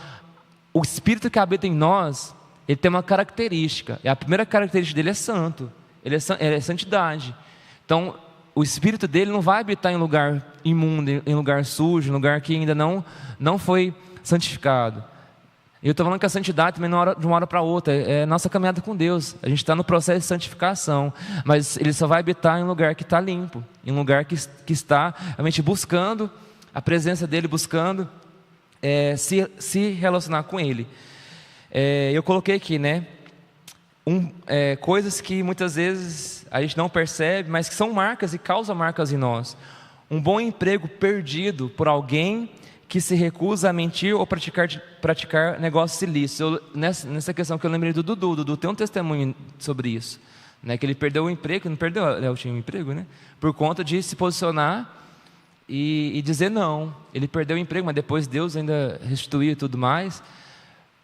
o Espírito que habita em nós, ele tem uma característica, e a primeira característica dele é santo, ele é santidade. Então, o Espírito dele não vai habitar em lugar imundo, em lugar sujo, em lugar que ainda não foi santificado. E eu estou falando que a santidade também não é de uma hora para outra, é nossa caminhada com Deus. A gente está no processo de santificação, mas Ele só vai habitar em um lugar que está limpo, em um lugar que está realmente buscando a presença dEle, buscando se relacionar com Ele. Eu coloquei aqui, né, coisas que muitas vezes a gente não percebe, mas que são marcas e causam marcas em nós. Um bom emprego perdido por alguém que se recusa a mentir ou praticar negócios ilícitos. Nessa questão que eu lembrei do Dudu tem um testemunho sobre isso, né, que ele perdeu o emprego, não perdeu, tinha um emprego, né, por conta de se posicionar e dizer não. Ele perdeu o emprego, mas depois Deus ainda restituiu e tudo mais.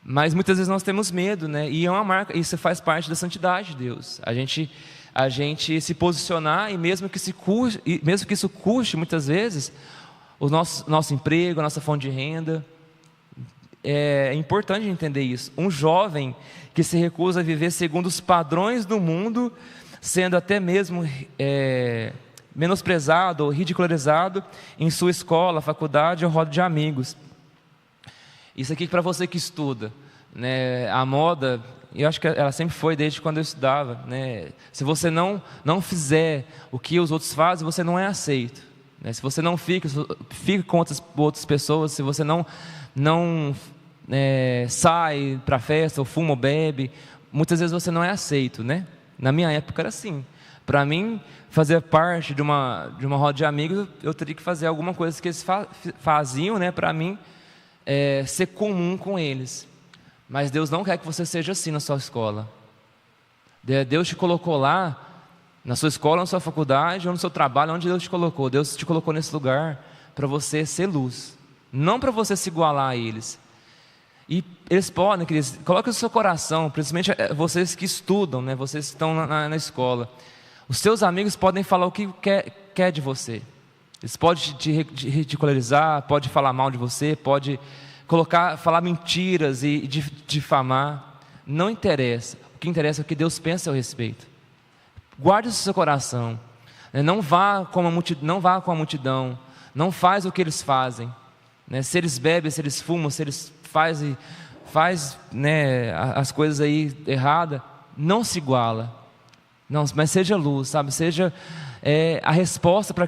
Mas muitas vezes nós temos medo, né, e é uma marca, isso faz parte da santidade de Deus. A gente se posicionar, e mesmo que isso custe muitas vezes o nosso emprego, a nossa fonte de renda, é importante entender isso. Um jovem que se recusa a viver segundo os padrões do mundo, sendo até mesmo menosprezado ou ridicularizado em sua escola, faculdade ou roda de amigos. Isso aqui para você que estuda, né? A moda, eu acho que ela sempre foi desde quando eu estudava, né? Se você não fizer o que os outros fazem, você não é aceito, né? Se você não fica com outras pessoas, se você não sai para festa, ou fuma ou bebe, muitas vezes você não é aceito, né? Na minha época era assim. Para mim fazer parte de uma roda de amigos, eu teria que fazer alguma coisa que eles faziam, né? Para mim ser comum com eles. Mas Deus não quer que você seja assim na sua escola. Deus te colocou lá, na sua escola, na sua faculdade, ou no seu trabalho, onde Deus te colocou. Deus te colocou nesse lugar para você ser luz, não para você se igualar a eles. E eles podem, queridos, coloque no seu coração, principalmente vocês que estudam, né, vocês que estão na escola. Os seus amigos podem falar o que quer de você. Eles podem te ridicularizar, podem falar mal de você, podem falar mentiras e difamar. Não interessa. O que interessa é o que Deus pensa a seu respeito. Guarde isso no seu coração. Não vá com a multidão. Não faz o que eles fazem. Se eles bebem, se eles fumam, se eles fazem as coisas aí erradas, não se iguala. Não, mas seja luz, sabe? Seja a resposta para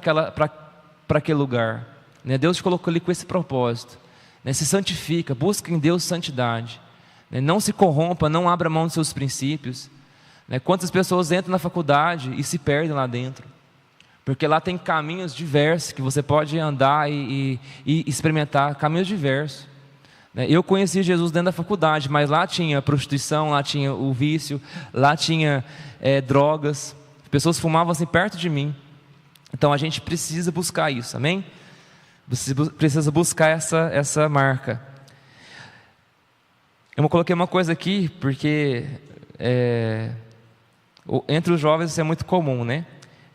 aquele lugar. Deus te colocou ali com esse propósito. Se santifica, busca em Deus santidade. Não se corrompa, não abra mão dos seus princípios. Quantas pessoas entram na faculdade e se perdem lá dentro? Porque lá tem caminhos diversos que você pode andar e experimentar, caminhos diversos. Eu conheci Jesus dentro da faculdade, mas lá tinha prostituição, lá tinha o vício, lá tinha drogas. Pessoas fumavam assim perto de mim. Então a gente precisa buscar isso, amém? Você precisa buscar essa marca. Eu coloquei uma coisa aqui, porque entre os jovens isso é muito comum, né?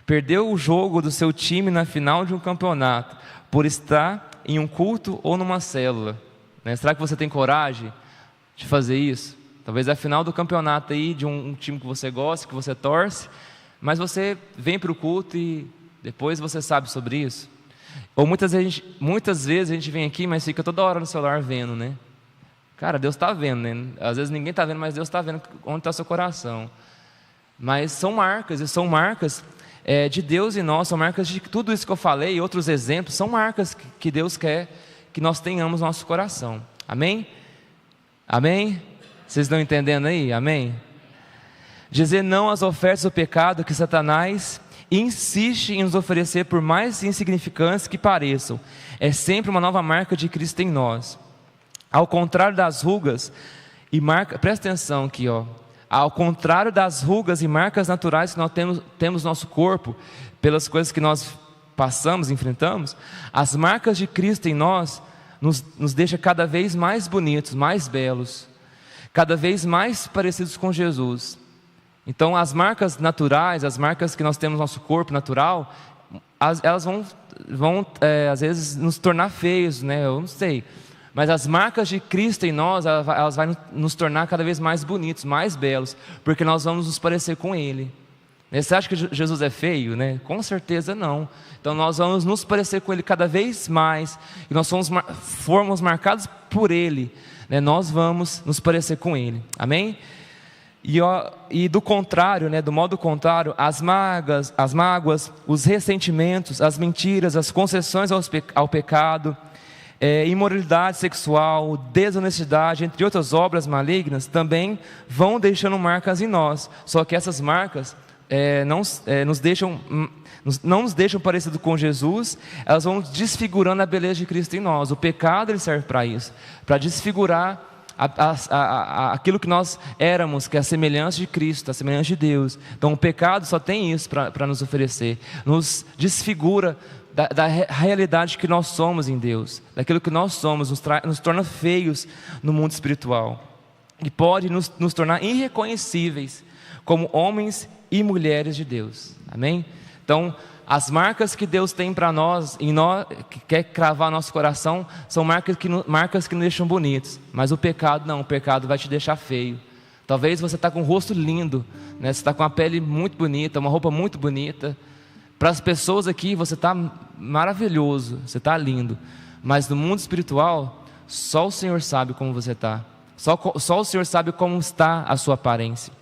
Perdeu o jogo do seu time na final de um campeonato, por estar em um culto ou numa célula. Será que você tem coragem de fazer isso? Talvez é a final do campeonato aí, de um time que você gosta, que você torce, mas você vem para o culto e depois você sabe sobre isso. Ou muitas vezes a gente vem aqui, mas fica toda hora no celular vendo, né? Cara, Deus está vendo, né? Às vezes ninguém está vendo, mas Deus está vendo onde está seu coração. Mas são marcas de Deus em nós, são marcas de tudo isso que eu falei, e outros exemplos, são marcas que Deus quer que nós tenhamos no nosso coração. Amém? Amém? Vocês estão entendendo aí? Amém? Dizer não às ofertas do pecado que Satanás insiste em nos oferecer, por mais insignificantes que pareçam. É sempre uma nova marca de Cristo em nós. Ao contrário das rugas e marcas, presta atenção aqui, ó. Ao contrário das rugas e marcas naturais que nós temos no nosso corpo, pelas coisas que nós passamos, enfrentamos, as marcas de Cristo em nós nos deixa cada vez mais bonitos, mais belos, cada vez mais parecidos com Jesus. Então as marcas naturais, as marcas que nós temos no nosso corpo natural, elas vão às vezes nos tornar feios, né? Eu não sei. Mas as marcas de Cristo em nós, elas vão nos tornar cada vez mais bonitos, mais belos, porque nós vamos nos parecer com Ele. Você acha que Jesus é feio, né? Com certeza não. Então nós vamos nos parecer com Ele cada vez mais, e nós formos marcados por Ele, né? Nós vamos nos parecer com Ele, amém? E do contrário, né? Do modo contrário, as mágoas, os ressentimentos, as mentiras, as concessões ao pecado, imoralidade sexual, desonestidade, entre outras obras malignas, também vão deixando marcas em nós. Só que essas marcas não nos deixam parecidos com Jesus, elas vão desfigurando a beleza de Cristo em nós. O pecado ele serve para isso, para desfigurar aquilo que nós éramos, que é a semelhança de Cristo, a semelhança de Deus. Então o pecado só tem isso para nos oferecer, nos desfigura da realidade que nós somos em Deus, daquilo que nós somos, nos torna feios no mundo espiritual, e pode nos tornar irreconhecíveis como homens e mulheres de Deus, amém? Então, as marcas que Deus tem para nós, que quer cravar nosso coração, são marcas que nos deixam bonitos. Mas o pecado não, o pecado vai te deixar feio. Talvez você está com um rosto lindo, né? Você está com uma pele muito bonita, uma roupa muito bonita. Para as pessoas aqui, você está maravilhoso, você está lindo. Mas no mundo espiritual, só o Senhor sabe como você está. Só o Senhor sabe como está a sua aparência.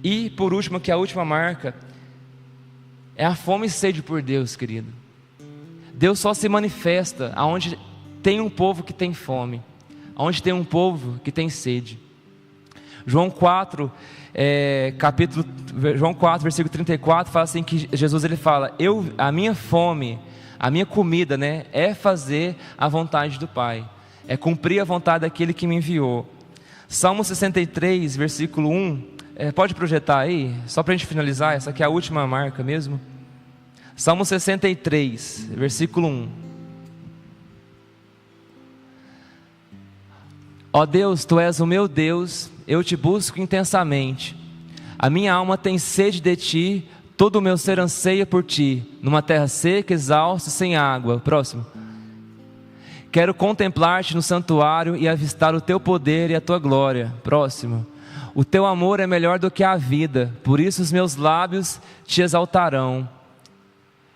E por último, que é a última marca, é a fome e sede por Deus, querido. Deus só se manifesta aonde tem um povo que tem fome, aonde tem um povo que tem sede. João 4, versículo 34, fala assim, que Jesus ele fala: a minha fome, a minha comida, né, é fazer a vontade do Pai, é cumprir a vontade daquele que me enviou. Salmo 63, versículo 1, pode projetar aí, só para a gente finalizar, essa aqui é a última marca mesmo. Salmo 63, versículo 1. Ó Deus, Tu és o meu Deus, eu te busco intensamente. A minha alma tem sede de Ti, todo o meu ser anseia por Ti, numa terra seca, exausta, sem água. Próximo. Quero contemplar-te no santuário e avistar o Teu poder e a Tua glória. Próximo. O Teu amor é melhor do que a vida, por isso os meus lábios Te exaltarão.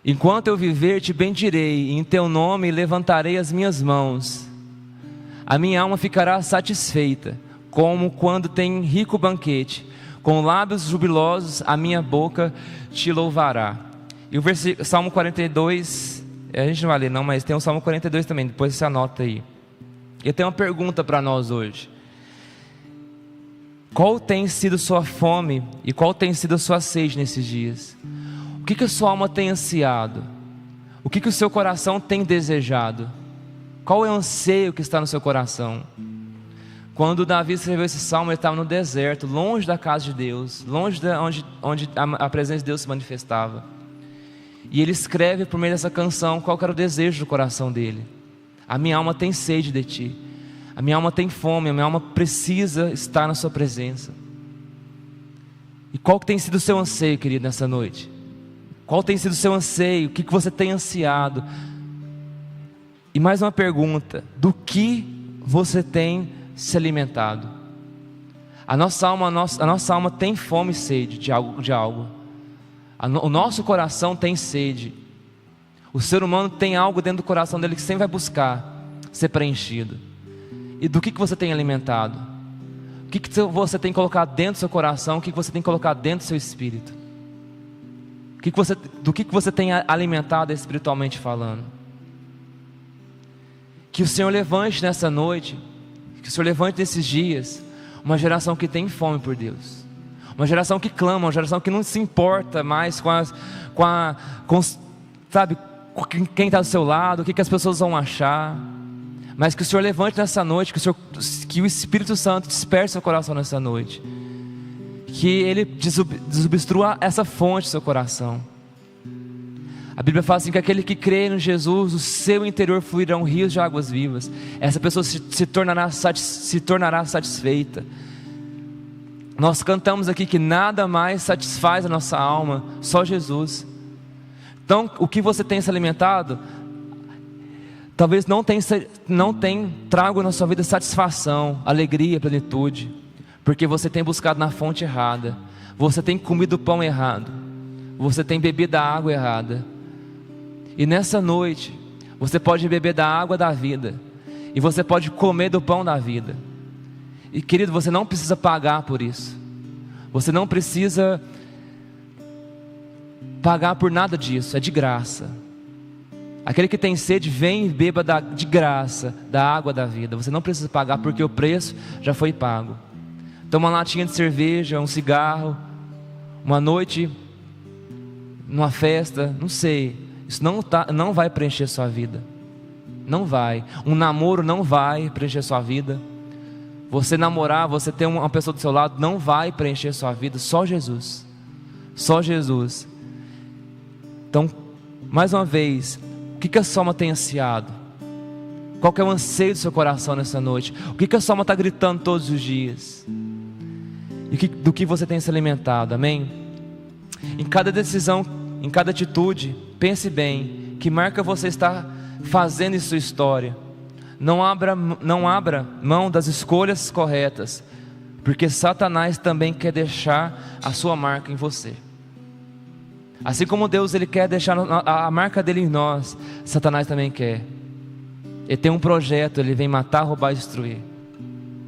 Enquanto eu viver, Te bendirei, e em Teu nome levantarei as minhas mãos. A minha alma ficará satisfeita, como quando tem rico banquete. Com lábios jubilosos a minha boca Te louvará. E o Salmo 42, a gente não vai ler não, mas tem o Salmo 42 também, depois você anota aí. Eu tenho uma pergunta para nós hoje. Qual tem sido sua fome e qual tem sido a sua sede nesses dias? O que a sua alma tem ansiado? O que o seu coração tem desejado? Qual é o anseio que está no seu coração? Quando Davi escreveu esse salmo, ele estava no deserto, longe da casa de Deus, longe de onde a presença de Deus se manifestava. E ele escreve por meio dessa canção qual era o desejo do coração dele. A minha alma tem sede de Ti. A minha alma tem fome, a minha alma precisa estar na Sua presença. E qual que tem sido o seu anseio, querido, nessa noite? Qual tem sido o seu anseio? O que você tem ansiado? E mais uma pergunta: do que você tem se alimentado? A nossa alma tem fome e sede de algo. O nosso coração tem sede. O ser humano tem algo dentro do coração dele que sempre vai buscar ser preenchido. E do que você tem alimentado? O que você tem colocado dentro do seu coração? O que você tem colocado dentro do seu espírito? Do que você tem alimentado espiritualmente falando? Que o Senhor levante nessa noite, que o Senhor levante nesses dias, uma geração que tem fome por Deus, uma geração que clama, uma geração que não se importa mais sabe, quem está do seu lado, o que as pessoas vão achar, mas que o Senhor levante nessa noite, que o Espírito Santo desperte seu coração nessa noite, que Ele desobstrua essa fonte do seu coração. A Bíblia fala assim, que aquele que crê em Jesus, o seu interior fluirão rios de águas vivas. Essa pessoa se tornará satisfeita. Nós cantamos aqui que nada mais satisfaz a nossa alma, só Jesus. Então, o que você tem se alimentado, talvez não tenha trago na sua vida satisfação, alegria, plenitude, porque você tem buscado na fonte errada, você tem comido o pão errado, você tem bebido a água errada. E nessa noite, você pode beber da água da vida, e você pode comer do pão da vida. E querido, você não precisa pagar por isso, você não precisa pagar por nada disso, é de graça. Aquele que tem sede, vem e beba de graça da água da vida. Você não precisa pagar, porque o preço já foi pago. Então, uma latinha de cerveja, um cigarro, uma noite numa festa, não sei, isso não vai preencher sua vida. Não vai. Um namoro não vai preencher sua vida. Você namorar, você ter uma pessoa do seu lado, não vai preencher sua vida. Só Jesus. Só Jesus. Então, mais uma vez, o que a sua alma tem ansiado? Qual que é o anseio do seu coração nessa noite? O que a sua alma está gritando todos os dias? E do que você tem se alimentado, amém? Em cada decisão em cada atitude, pense bem, que marca você está fazendo em sua história. Não abra mão das escolhas corretas, porque Satanás também quer deixar a sua marca em você. Assim como Deus ele quer deixar a marca dele em nós, Satanás também quer. Ele tem um projeto, ele vem matar, roubar e destruir.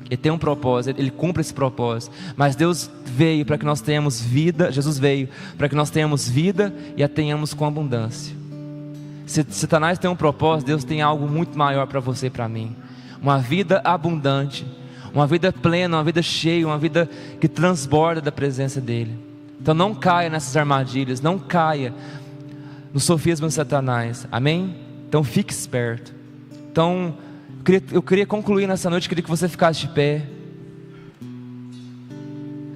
Ele tem um propósito, ele cumpre esse propósito. Mas Deus veio para que nós tenhamos vida, Jesus veio para que nós tenhamos vida e a tenhamos com abundância. Se Satanás tem um propósito, Deus tem algo muito maior para você e para mim. Uma vida abundante, uma vida plena, uma vida cheia, uma vida que transborda da presença dEle. Então não caia nessas armadilhas, não caia no sofisma de Satanás, amém? Então fique esperto. Então eu queria concluir nessa noite, queria que você ficasse de pé.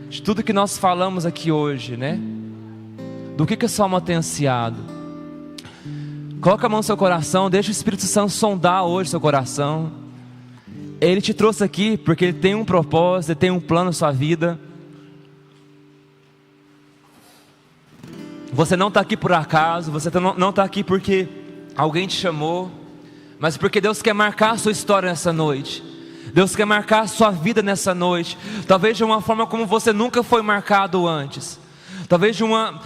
De tudo que nós falamos aqui hoje, né? Do que a sua alma tem ansiado. Coloca a mão no seu coração, deixa o Espírito Santo sondar hoje seu coração. Ele te trouxe aqui porque Ele tem um propósito, Ele tem um plano na sua vida. Você não está aqui por acaso, você não está aqui porque alguém te chamou, mas porque Deus quer marcar a sua história nessa noite. Deus quer marcar a sua vida nessa noite. Talvez de uma forma como você nunca foi marcado antes. Talvez de uma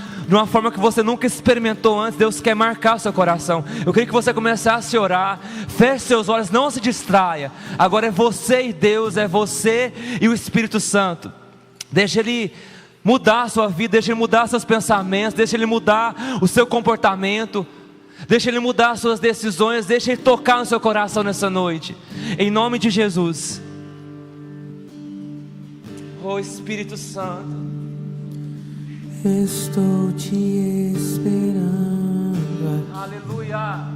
forma que você nunca experimentou antes. Deus quer marcar o seu coração. Eu queria que você começasse a orar. Feche seus olhos, não se distraia. Agora é você e Deus, é você e o Espírito Santo. Deixa Ele mudar a sua vida, deixa Ele mudar seus pensamentos, deixa Ele mudar o seu comportamento, deixa Ele mudar as suas decisões, deixa Ele tocar no seu coração nessa noite, em nome de Jesus. Oh Espírito Santo, estou te esperando aqui. Aleluia.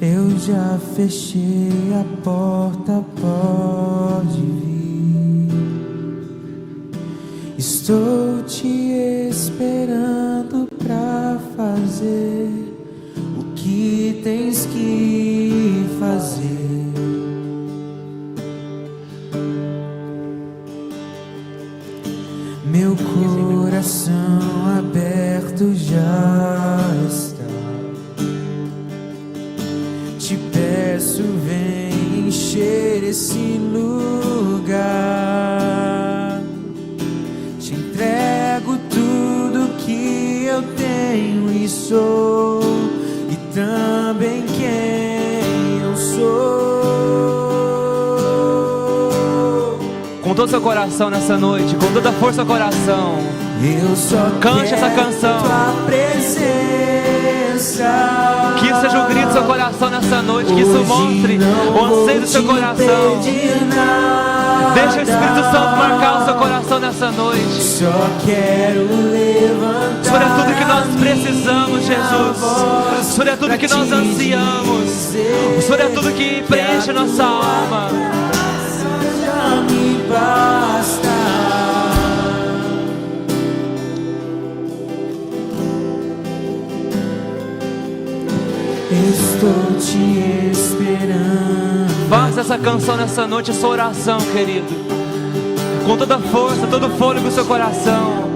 Eu já fechei a porta, pode vir. Estou te esperando pra fazer o que tens que fazer. Meu coração aberto já está. Te peço, vem encher esse lugar. Te entrego tudo que eu tenho e sou, e também quem eu sou. Com todo o seu coração nessa noite, com toda a força do coração, Eu só cante essa canção. tua presença. Que isso seja o grito do seu coração nessa noite, que isso mostre o anseio do seu coração. Deixa o Espírito Santo marcar o seu coração nessa noite. Só quero levantar. O Senhor é tudo que nós precisamos, Jesus. O Senhor é tudo que nós ansiamos. O Senhor é tudo que preenche a nossa alma. Já me basta. Estou te esperando. Faça essa canção nessa noite, essa oração, querido, com toda a força, todo o fôlego do seu coração.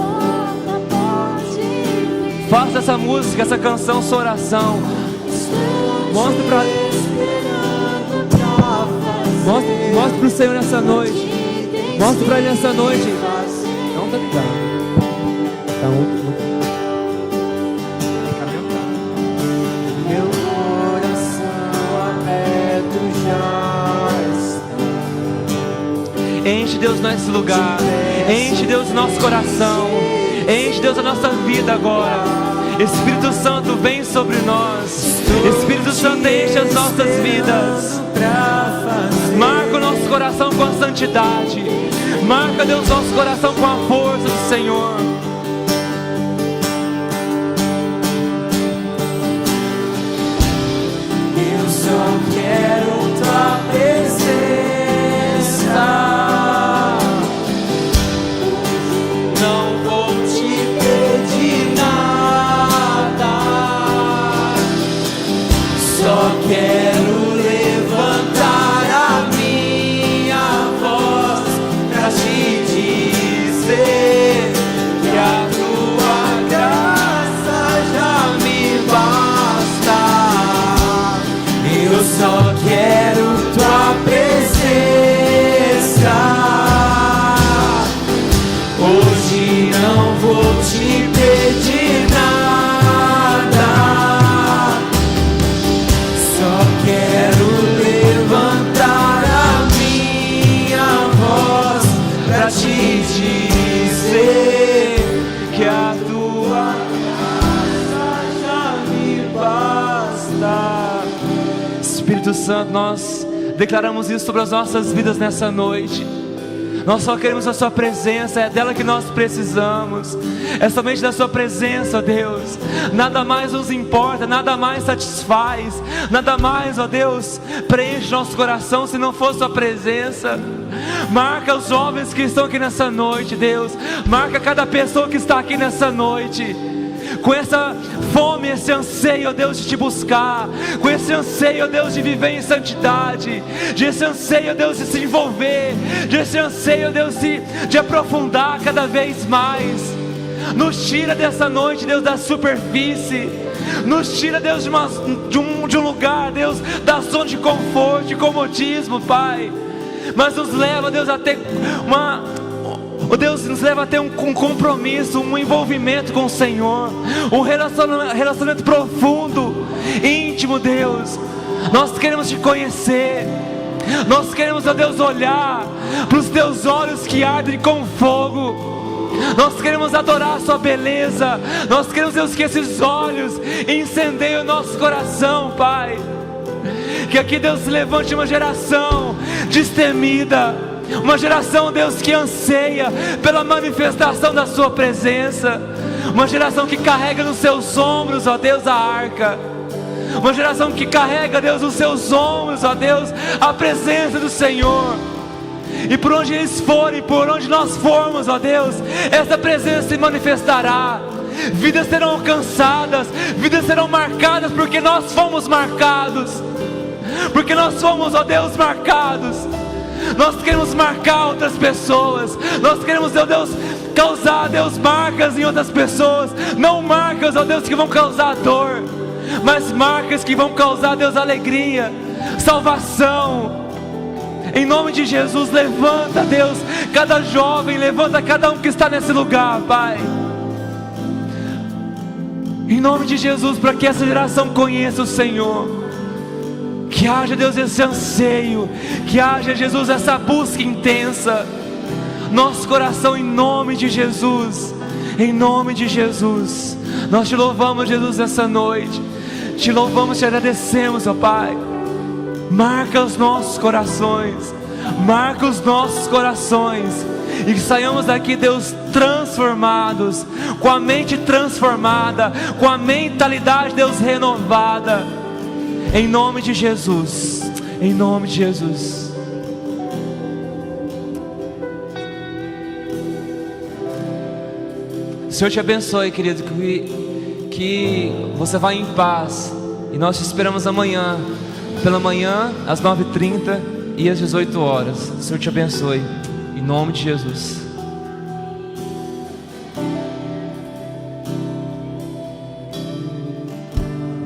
Faça essa música, essa canção, sua oração. Mostre para o Senhor nessa noite. Mostre para Ele nessa noite. Não tá ligado. Tá muito. Meu coração aberto já está. Enche, Deus, nesse lugar. Enche, Deus, nosso coração. Enche, Deus, a nossa vida agora. Espírito Santo, vem sobre nós. Espírito Santo, enche as nossas vidas. Marca o nosso coração com a santidade. Marca, Deus, nosso coração com a força do Senhor. Eu só quero tua presença. Não vou te pedir nada. Só quero levantar a minha voz pra te dizer que a tua pra te dizer que a tua graça já me basta. Espírito Santo, nós declaramos isso sobre as nossas vidas nessa noite. Nós só queremos a sua presença, é dela que nós precisamos. É somente da sua presença, ó Deus. Nada mais nos importa, nada mais satisfaz, nada mais, ó Deus, preenche nosso coração se não for sua presença. Marca os jovens que estão aqui nessa noite, Deus. Marca cada pessoa que está aqui nessa noite, com essa fome, esse anseio, ó Deus, de te buscar, com esse anseio, ó Deus, de viver em santidade, de esse anseio, ó Deus, de se envolver, de esse anseio, ó Deus, de aprofundar cada vez mais. Nos tira dessa noite, Deus, da superfície. Nos tira, Deus, de um lugar, Deus, da zona de conforto, de comodismo, Pai. Mas nos leva, Deus, a ter oh Deus, nos leva a ter um compromisso, um envolvimento com o Senhor, um relacionamento profundo, íntimo, Deus. Nós queremos te conhecer. Nós queremos, ó Deus, olhar para os teus olhos que ardem com fogo. Nós queremos adorar a sua beleza. Nós queremos, Deus, que esses olhos incendeiem o nosso coração, Pai. Que aqui, Deus, se levante uma geração destemida, uma geração, Deus, que anseia pela manifestação da sua presença. Uma geração que carrega nos seus ombros, ó Deus, a arca. Uma geração que carrega, Deus, nos seus ombros, ó Deus, a presença do Senhor. E por onde eles forem, por onde nós formos, ó Deus, essa presença se manifestará. Vidas serão alcançadas, vidas serão marcadas, porque nós fomos marcados. Porque nós fomos, ó Deus, marcados. Nós queremos marcar outras pessoas. Nós queremos, ó Deus, causar, Deus, marcas em outras pessoas. Não marcas, ó Deus, que vão causar dor, mas marcas que vão causar, Deus, alegria, salvação. Em nome de Jesus, levanta, Deus, cada jovem, levanta cada um que está nesse lugar, Pai. Em nome de Jesus, para que essa geração conheça o Senhor. Que haja, Deus, esse anseio, que haja, Jesus, essa busca intensa. Nosso coração, em nome de Jesus. Em nome de Jesus. Nós te louvamos, Jesus, essa noite. Te louvamos, te agradecemos, ó Pai. Marca os nossos corações. Marca os nossos corações. E que saiamos daqui, Deus, transformados, com a mente transformada, com a mentalidade, Deus, renovada. Em nome de Jesus. Em nome de Jesus. Senhor te abençoe, querido, que você vá em paz. E nós te esperamos amanhã, pela manhã, às 9h30 e às 18 horas. Senhor te abençoe, em nome de Jesus.